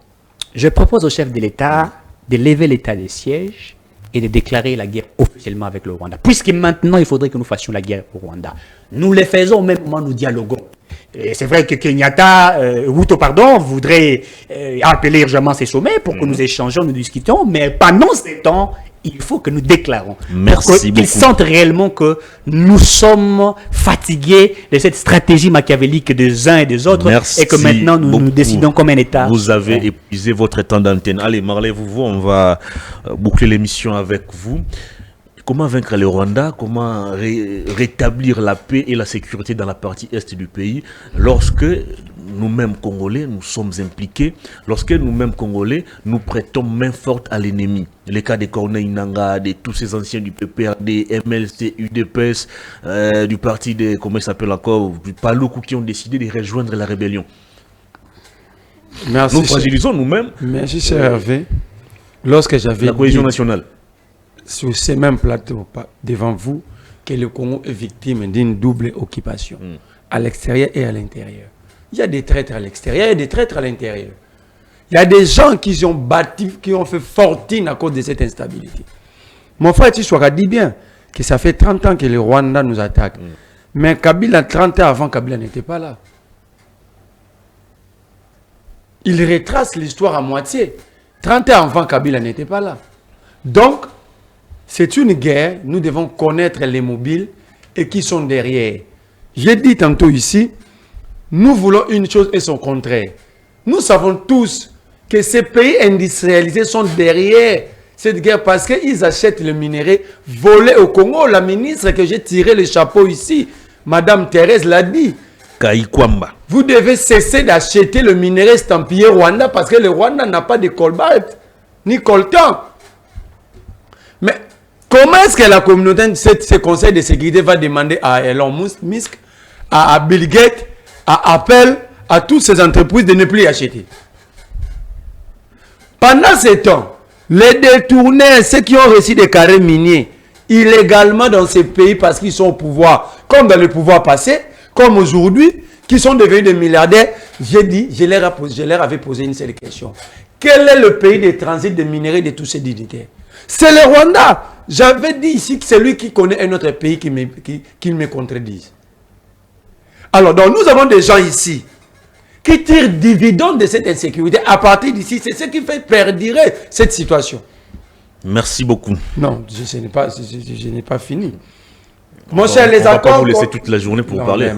Je propose au chef de l'État de lever l'état de siège et de déclarer la guerre officiellement avec le Rwanda. Puisque maintenant, il faudrait que nous fassions la guerre au Rwanda. Nous le faisons au même moment, nous dialoguons. C'est vrai que Kenyatta, Ruto, voudrait appeler urgemment ces sommets pour que nous échangeons, nous discutons, mais pendant ce temps, il faut que nous déclarons. Merci beaucoup. Qu'ils sentent réellement que nous sommes fatigués de cette stratégie machiavélique des uns et des autres. Merci et que maintenant nous décidons comme un État. Vous avez épuisé votre temps d'antenne. Allez, Marley, on va boucler l'émission avec vous. Comment vaincre le Rwanda? Comment rétablir la paix et la sécurité dans la partie est du pays lorsque nous-mêmes Congolais, nous sommes impliqués, lorsque nous-mêmes Congolais, nous prêtons main forte à l'ennemi? Les cas de Corneille Nangaa, de tous ces anciens du PPRD, MLC, UDPS, du parti de, comment il s'appelle encore, du Paloukou, qui ont décidé de rejoindre la rébellion. Merci. Nous fragilisons nous-mêmes. Merci, cher Hervé. Lorsque j'avais la cohésion nationale. Sur ces mêmes plateaux devant vous, que le Congo est victime d'une double occupation, à l'extérieur et à l'intérieur. Il y a des traîtres à l'extérieur et des traîtres à l'intérieur. Il y a des gens qui ont bâti, qui ont fait fortune à cause de cette instabilité. Mon frère Tishwaka dit bien que ça fait 30 ans que le Rwanda nous attaque. Mais Kabila, 30 ans avant, Kabila n'était pas là. Il retrace l'histoire à moitié. 30 ans avant, Kabila n'était pas là. Donc, c'est une guerre, nous devons connaître les mobiles et qui sont derrière. J'ai dit tantôt ici, nous voulons une chose et son contraire. Nous savons tous que ces pays industrialisés sont derrière cette guerre parce qu'ils achètent le minerai volé au Congo. La ministre que j'ai tiré le chapeau ici, Madame Thérèse l'a dit. Kaikwamba. Vous devez cesser d'acheter le minerai estampillé Rwanda parce que le Rwanda n'a pas de cobalt ni coltan. Mais comment est-ce que la communauté, ce conseil de sécurité va demander à Elon Musk, à Bill Gates, à Apple, à toutes ces entreprises de ne plus acheter? Pendant ce temps, les détournés, ceux qui ont reçu des carrés miniers illégalement dans ces pays parce qu'ils sont au pouvoir, comme dans le pouvoir passé, comme aujourd'hui, qui sont devenus des milliardaires, j'ai dit, je leur avais posé une seule question. Quel est le pays de transit de minerais de tous ces dignitaires? C'est le Rwanda. J'avais dit ici que c'est lui qui connaît un autre pays qui me contredise. Alors, donc, nous avons des gens ici qui tirent dividende de cette insécurité. À partir d'ici, c'est ce qui fait perdurer cette situation. Merci beaucoup. Non, je n'ai pas fini. Mon cher, les on va accords... pas vous laisser toute la journée pour Non, parler.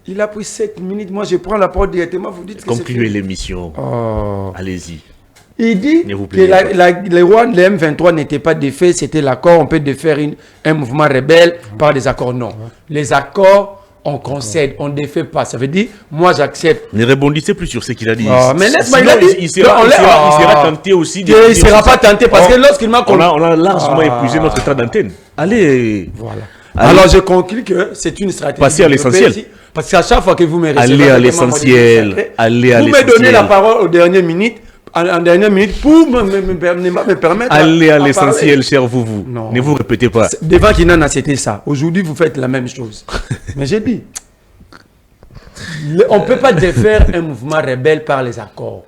Il a pris 7 minutes. Moi, je prends la parole directement. Vous dites que Concluez l'émission. Oh. Allez-y. Il dit Ne vous que plaignez pas. les rois de M23 n'étaient pas défaits, c'était l'accord. On peut défaire un mouvement rebelle par des accords. Non. Les accords, on concède, on ne défait pas. Ça veut dire, moi j'accepte. Ne rebondissez plus sur ce qu'il a dit. Oh, mais laisse-moi, Sinon, il a dit- il sera tenté aussi de... Il ne sera pas tenté parce que lorsqu'il m'a on a largement épuisé notre temps d'antenne. Allez. Voilà. Allez. Alors je conclus que c'est une stratégie. Passez à l'essentiel. Parce qu'à chaque fois que vous me recevez, Allez à l'essentiel. Allez à vous me l'essentiel. donnez la parole aux dernières minutes. En dernière minute pour me permettre. Allez à parler. l'essentiel, cher vous. Non. Ne vous répétez pas. Devant Kinana, c'était ça. Aujourd'hui, vous faites la même chose. Mais j'ai dit, on ne peut pas défaire un mouvement rebelle par les accords.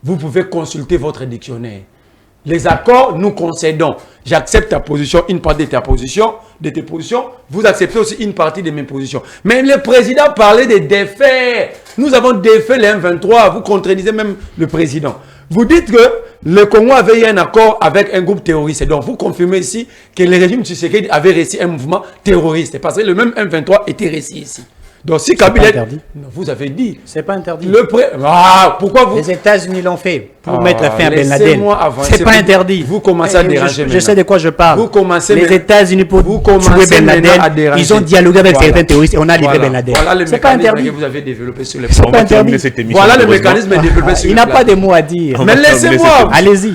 Vous pouvez consulter votre dictionnaire. Les accords, nous concédons. J'accepte ta position, une partie de ta position, de tes positions. Vous acceptez aussi une partie de mes positions. Mais le président parlait de défaire. Nous avons défait les M23. Vous contredisez même le président. Vous dites que le Congo avait eu un accord avec un groupe terroriste. Donc vous confirmez ici que le régime Tshisekedi avait réussi un mouvement terroriste. Parce que le même M23 était réussi ici. Donc si Kabila... interdit. Non, vous avez dit. C'est pas interdit. Pourquoi vous... Les États-Unis l'ont fait pour mettre fin à Ben Laden. laissez-moi avancer. C'est pas interdit. Vous commencez à déranger Je sais de quoi je parle. Vous commencez les États-Unis pour tuer Ben Laden, ils ont dialogué avec certains terroristes et on a livré Ben Laden. Voilà le c'est pas mécanisme interdit. que vous avez développé sur les C'est On pas va terminer interdit. cette émission. Voilà le malheureusement. mécanisme développé sur Il les n'a plats. pas de mots à dire. On Mais va terminer laissez-moi. cette émission. Allez-y.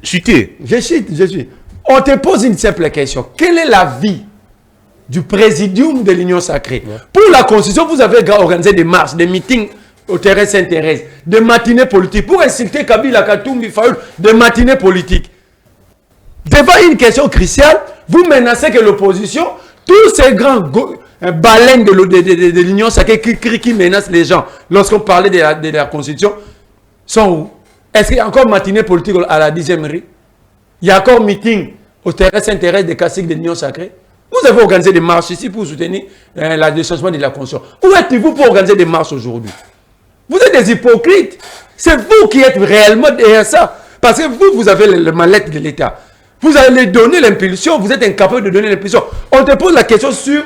Chutez. Je suis. On te pose une simple question. Quelle est la vie du présidium de l'Union sacrée? Pour la Constitution, vous avez organisé des marches, des meetings au terrain Saint-Thérèse, des matinées politiques. Pour insulter Kabila, Katumbi, Fayoul, des matinées politiques. Devant une question cruciale, vous menacez que l'opposition, tous ces grands baleines de l'Union sacrée qui menacent les gens lorsqu'on parlait de la Constitution, sont où? Est-ce qu'il y a encore matinée politique à la 10e rue? Il y a encore meeting au terrain Saint-Thérèse des caciques de l'Union sacrée? Vous avez organisé des marches ici pour soutenir le changement de la Constitution. Où êtes-vous pour organiser des marches aujourd'hui? Vous êtes des hypocrites. C'est vous qui êtes réellement derrière ça. Parce que vous avez le mal-être de l'État. Vous allez donner l'impulsion, vous êtes incapable de donner l'impulsion. On te pose la question sur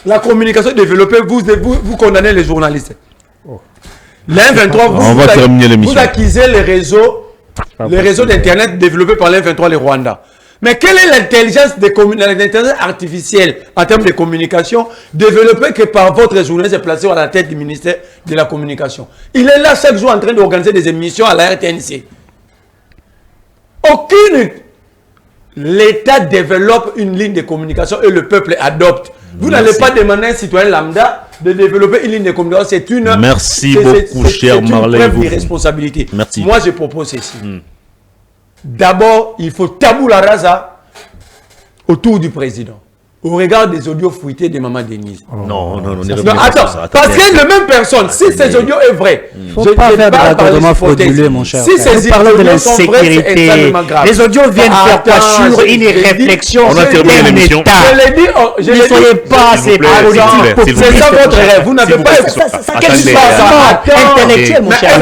la communication développée, vous condamnez les journalistes. L'M23, vous accusez les réseaux d'Internet développés par l'M23, les Rwandais. Mais quelle est l'intelligence artificielle en termes de communication développée que par votre journaliste placé à la tête du ministère de la Communication? Il est là chaque jour en train d'organiser des émissions à la RTNC. L'État développe une ligne de communication et le peuple adopte. Vous n'allez pas demander à un citoyen lambda de développer une ligne de communication. C'est une... Merci beaucoup, cher Marley. C'est une preuve d'irresponsabilité. Merci. Moi, je propose ceci. D'abord, il faut tabou la rasa autour du président. Au regard des audios fuités de Maman Denise. Non, attends, parce que la même personne, si ces audios est vrai, il ne faut pas faire de raccordement frauduleux, mon cher. Si ces parlons de l'insécurité, les audios viennent faire quoi sur une réflexion. On a terminé l'émission. Je l'ai dit, ne soyez pas ces politiques. C'est ça votre rêve. Vous n'avez pas intellectuel, mon cher.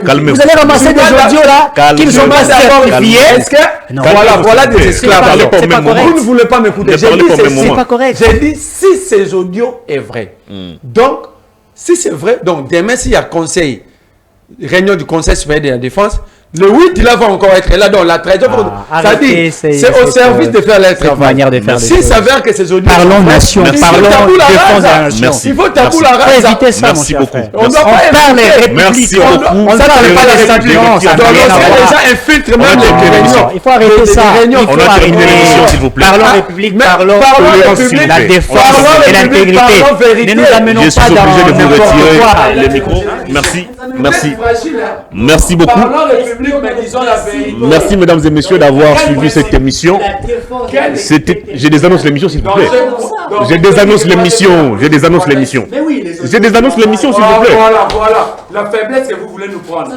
Calmez-vous. Vous allez ramasser des audios là qui ne sont pas certifiés. Voilà des esclaves. C'est pas correct. Vous ne voulez pas m'écouter. C'est pas correct. J'ai dit si ces audios est vrai. Donc, si c'est vrai, donc demain, s'il y a conseil, réunion du Conseil supérieur de la défense, le 8, il va encore être là dans la trajectoire. C'est au service de faire leur travail. S'il s'avère que ces audios... Parlons nation, parlons défense de la nation. Il faut tabou la race. Évitez ça, Merci beaucoup. On doit pas parle Merci républicain. beaucoup. On ne parle pas de républicain. Donc, les gens infiltrent même les réunions. Il faut arrêter ça. On a terminé l'émission, s'il vous plaît. Parlons république, parlons la défense et l'intégrité. Ne nous amenons pas dans obligé de vous retirer quoi. le micro. Merci beaucoup. Merci, mesdames et messieurs, d'avoir suivi cette émission. Je désannonce l'émission, s'il vous plaît. Je désannonce l'émission. J'ai des annonces l'émission, s'il vous plaît. Voilà. La faiblesse que vous voulez nous prendre.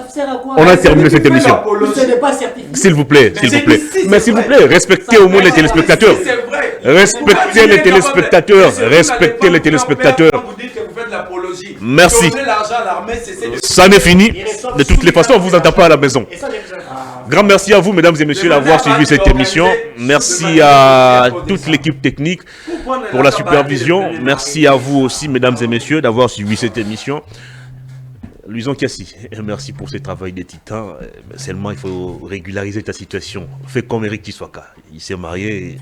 On a terminé cette émission. S'il vous plaît. Mais s'il vous plaît, respectez au moins les téléspectateurs. Respectez les téléspectateurs. Merci. Ça n'est fini. De toutes les façons, on vous entend pas à la maison. Grand merci à vous, mesdames et messieurs, d'avoir suivi cette émission. Merci à toute l'équipe technique pour la supervision. Merci à vous aussi, mesdames et messieurs, d'avoir suivi cette émission. Luison Kassi, merci pour ce travail des titans. Seulement, il faut régulariser ta situation. Fais comme Eric Tiswaka. Il s'est marié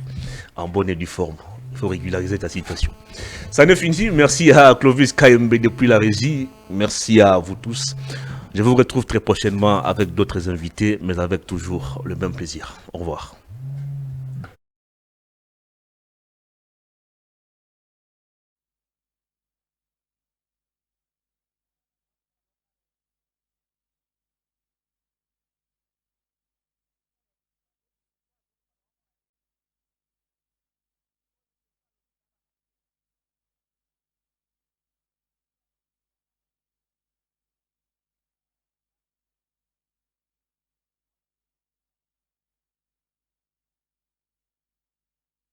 en bonne et due forme. Il faut régulariser ta situation. Ça ne finit. Merci à Clovis KMB depuis la régie. Merci à vous tous. Je vous retrouve très prochainement avec d'autres invités, mais avec toujours le même plaisir. Au revoir.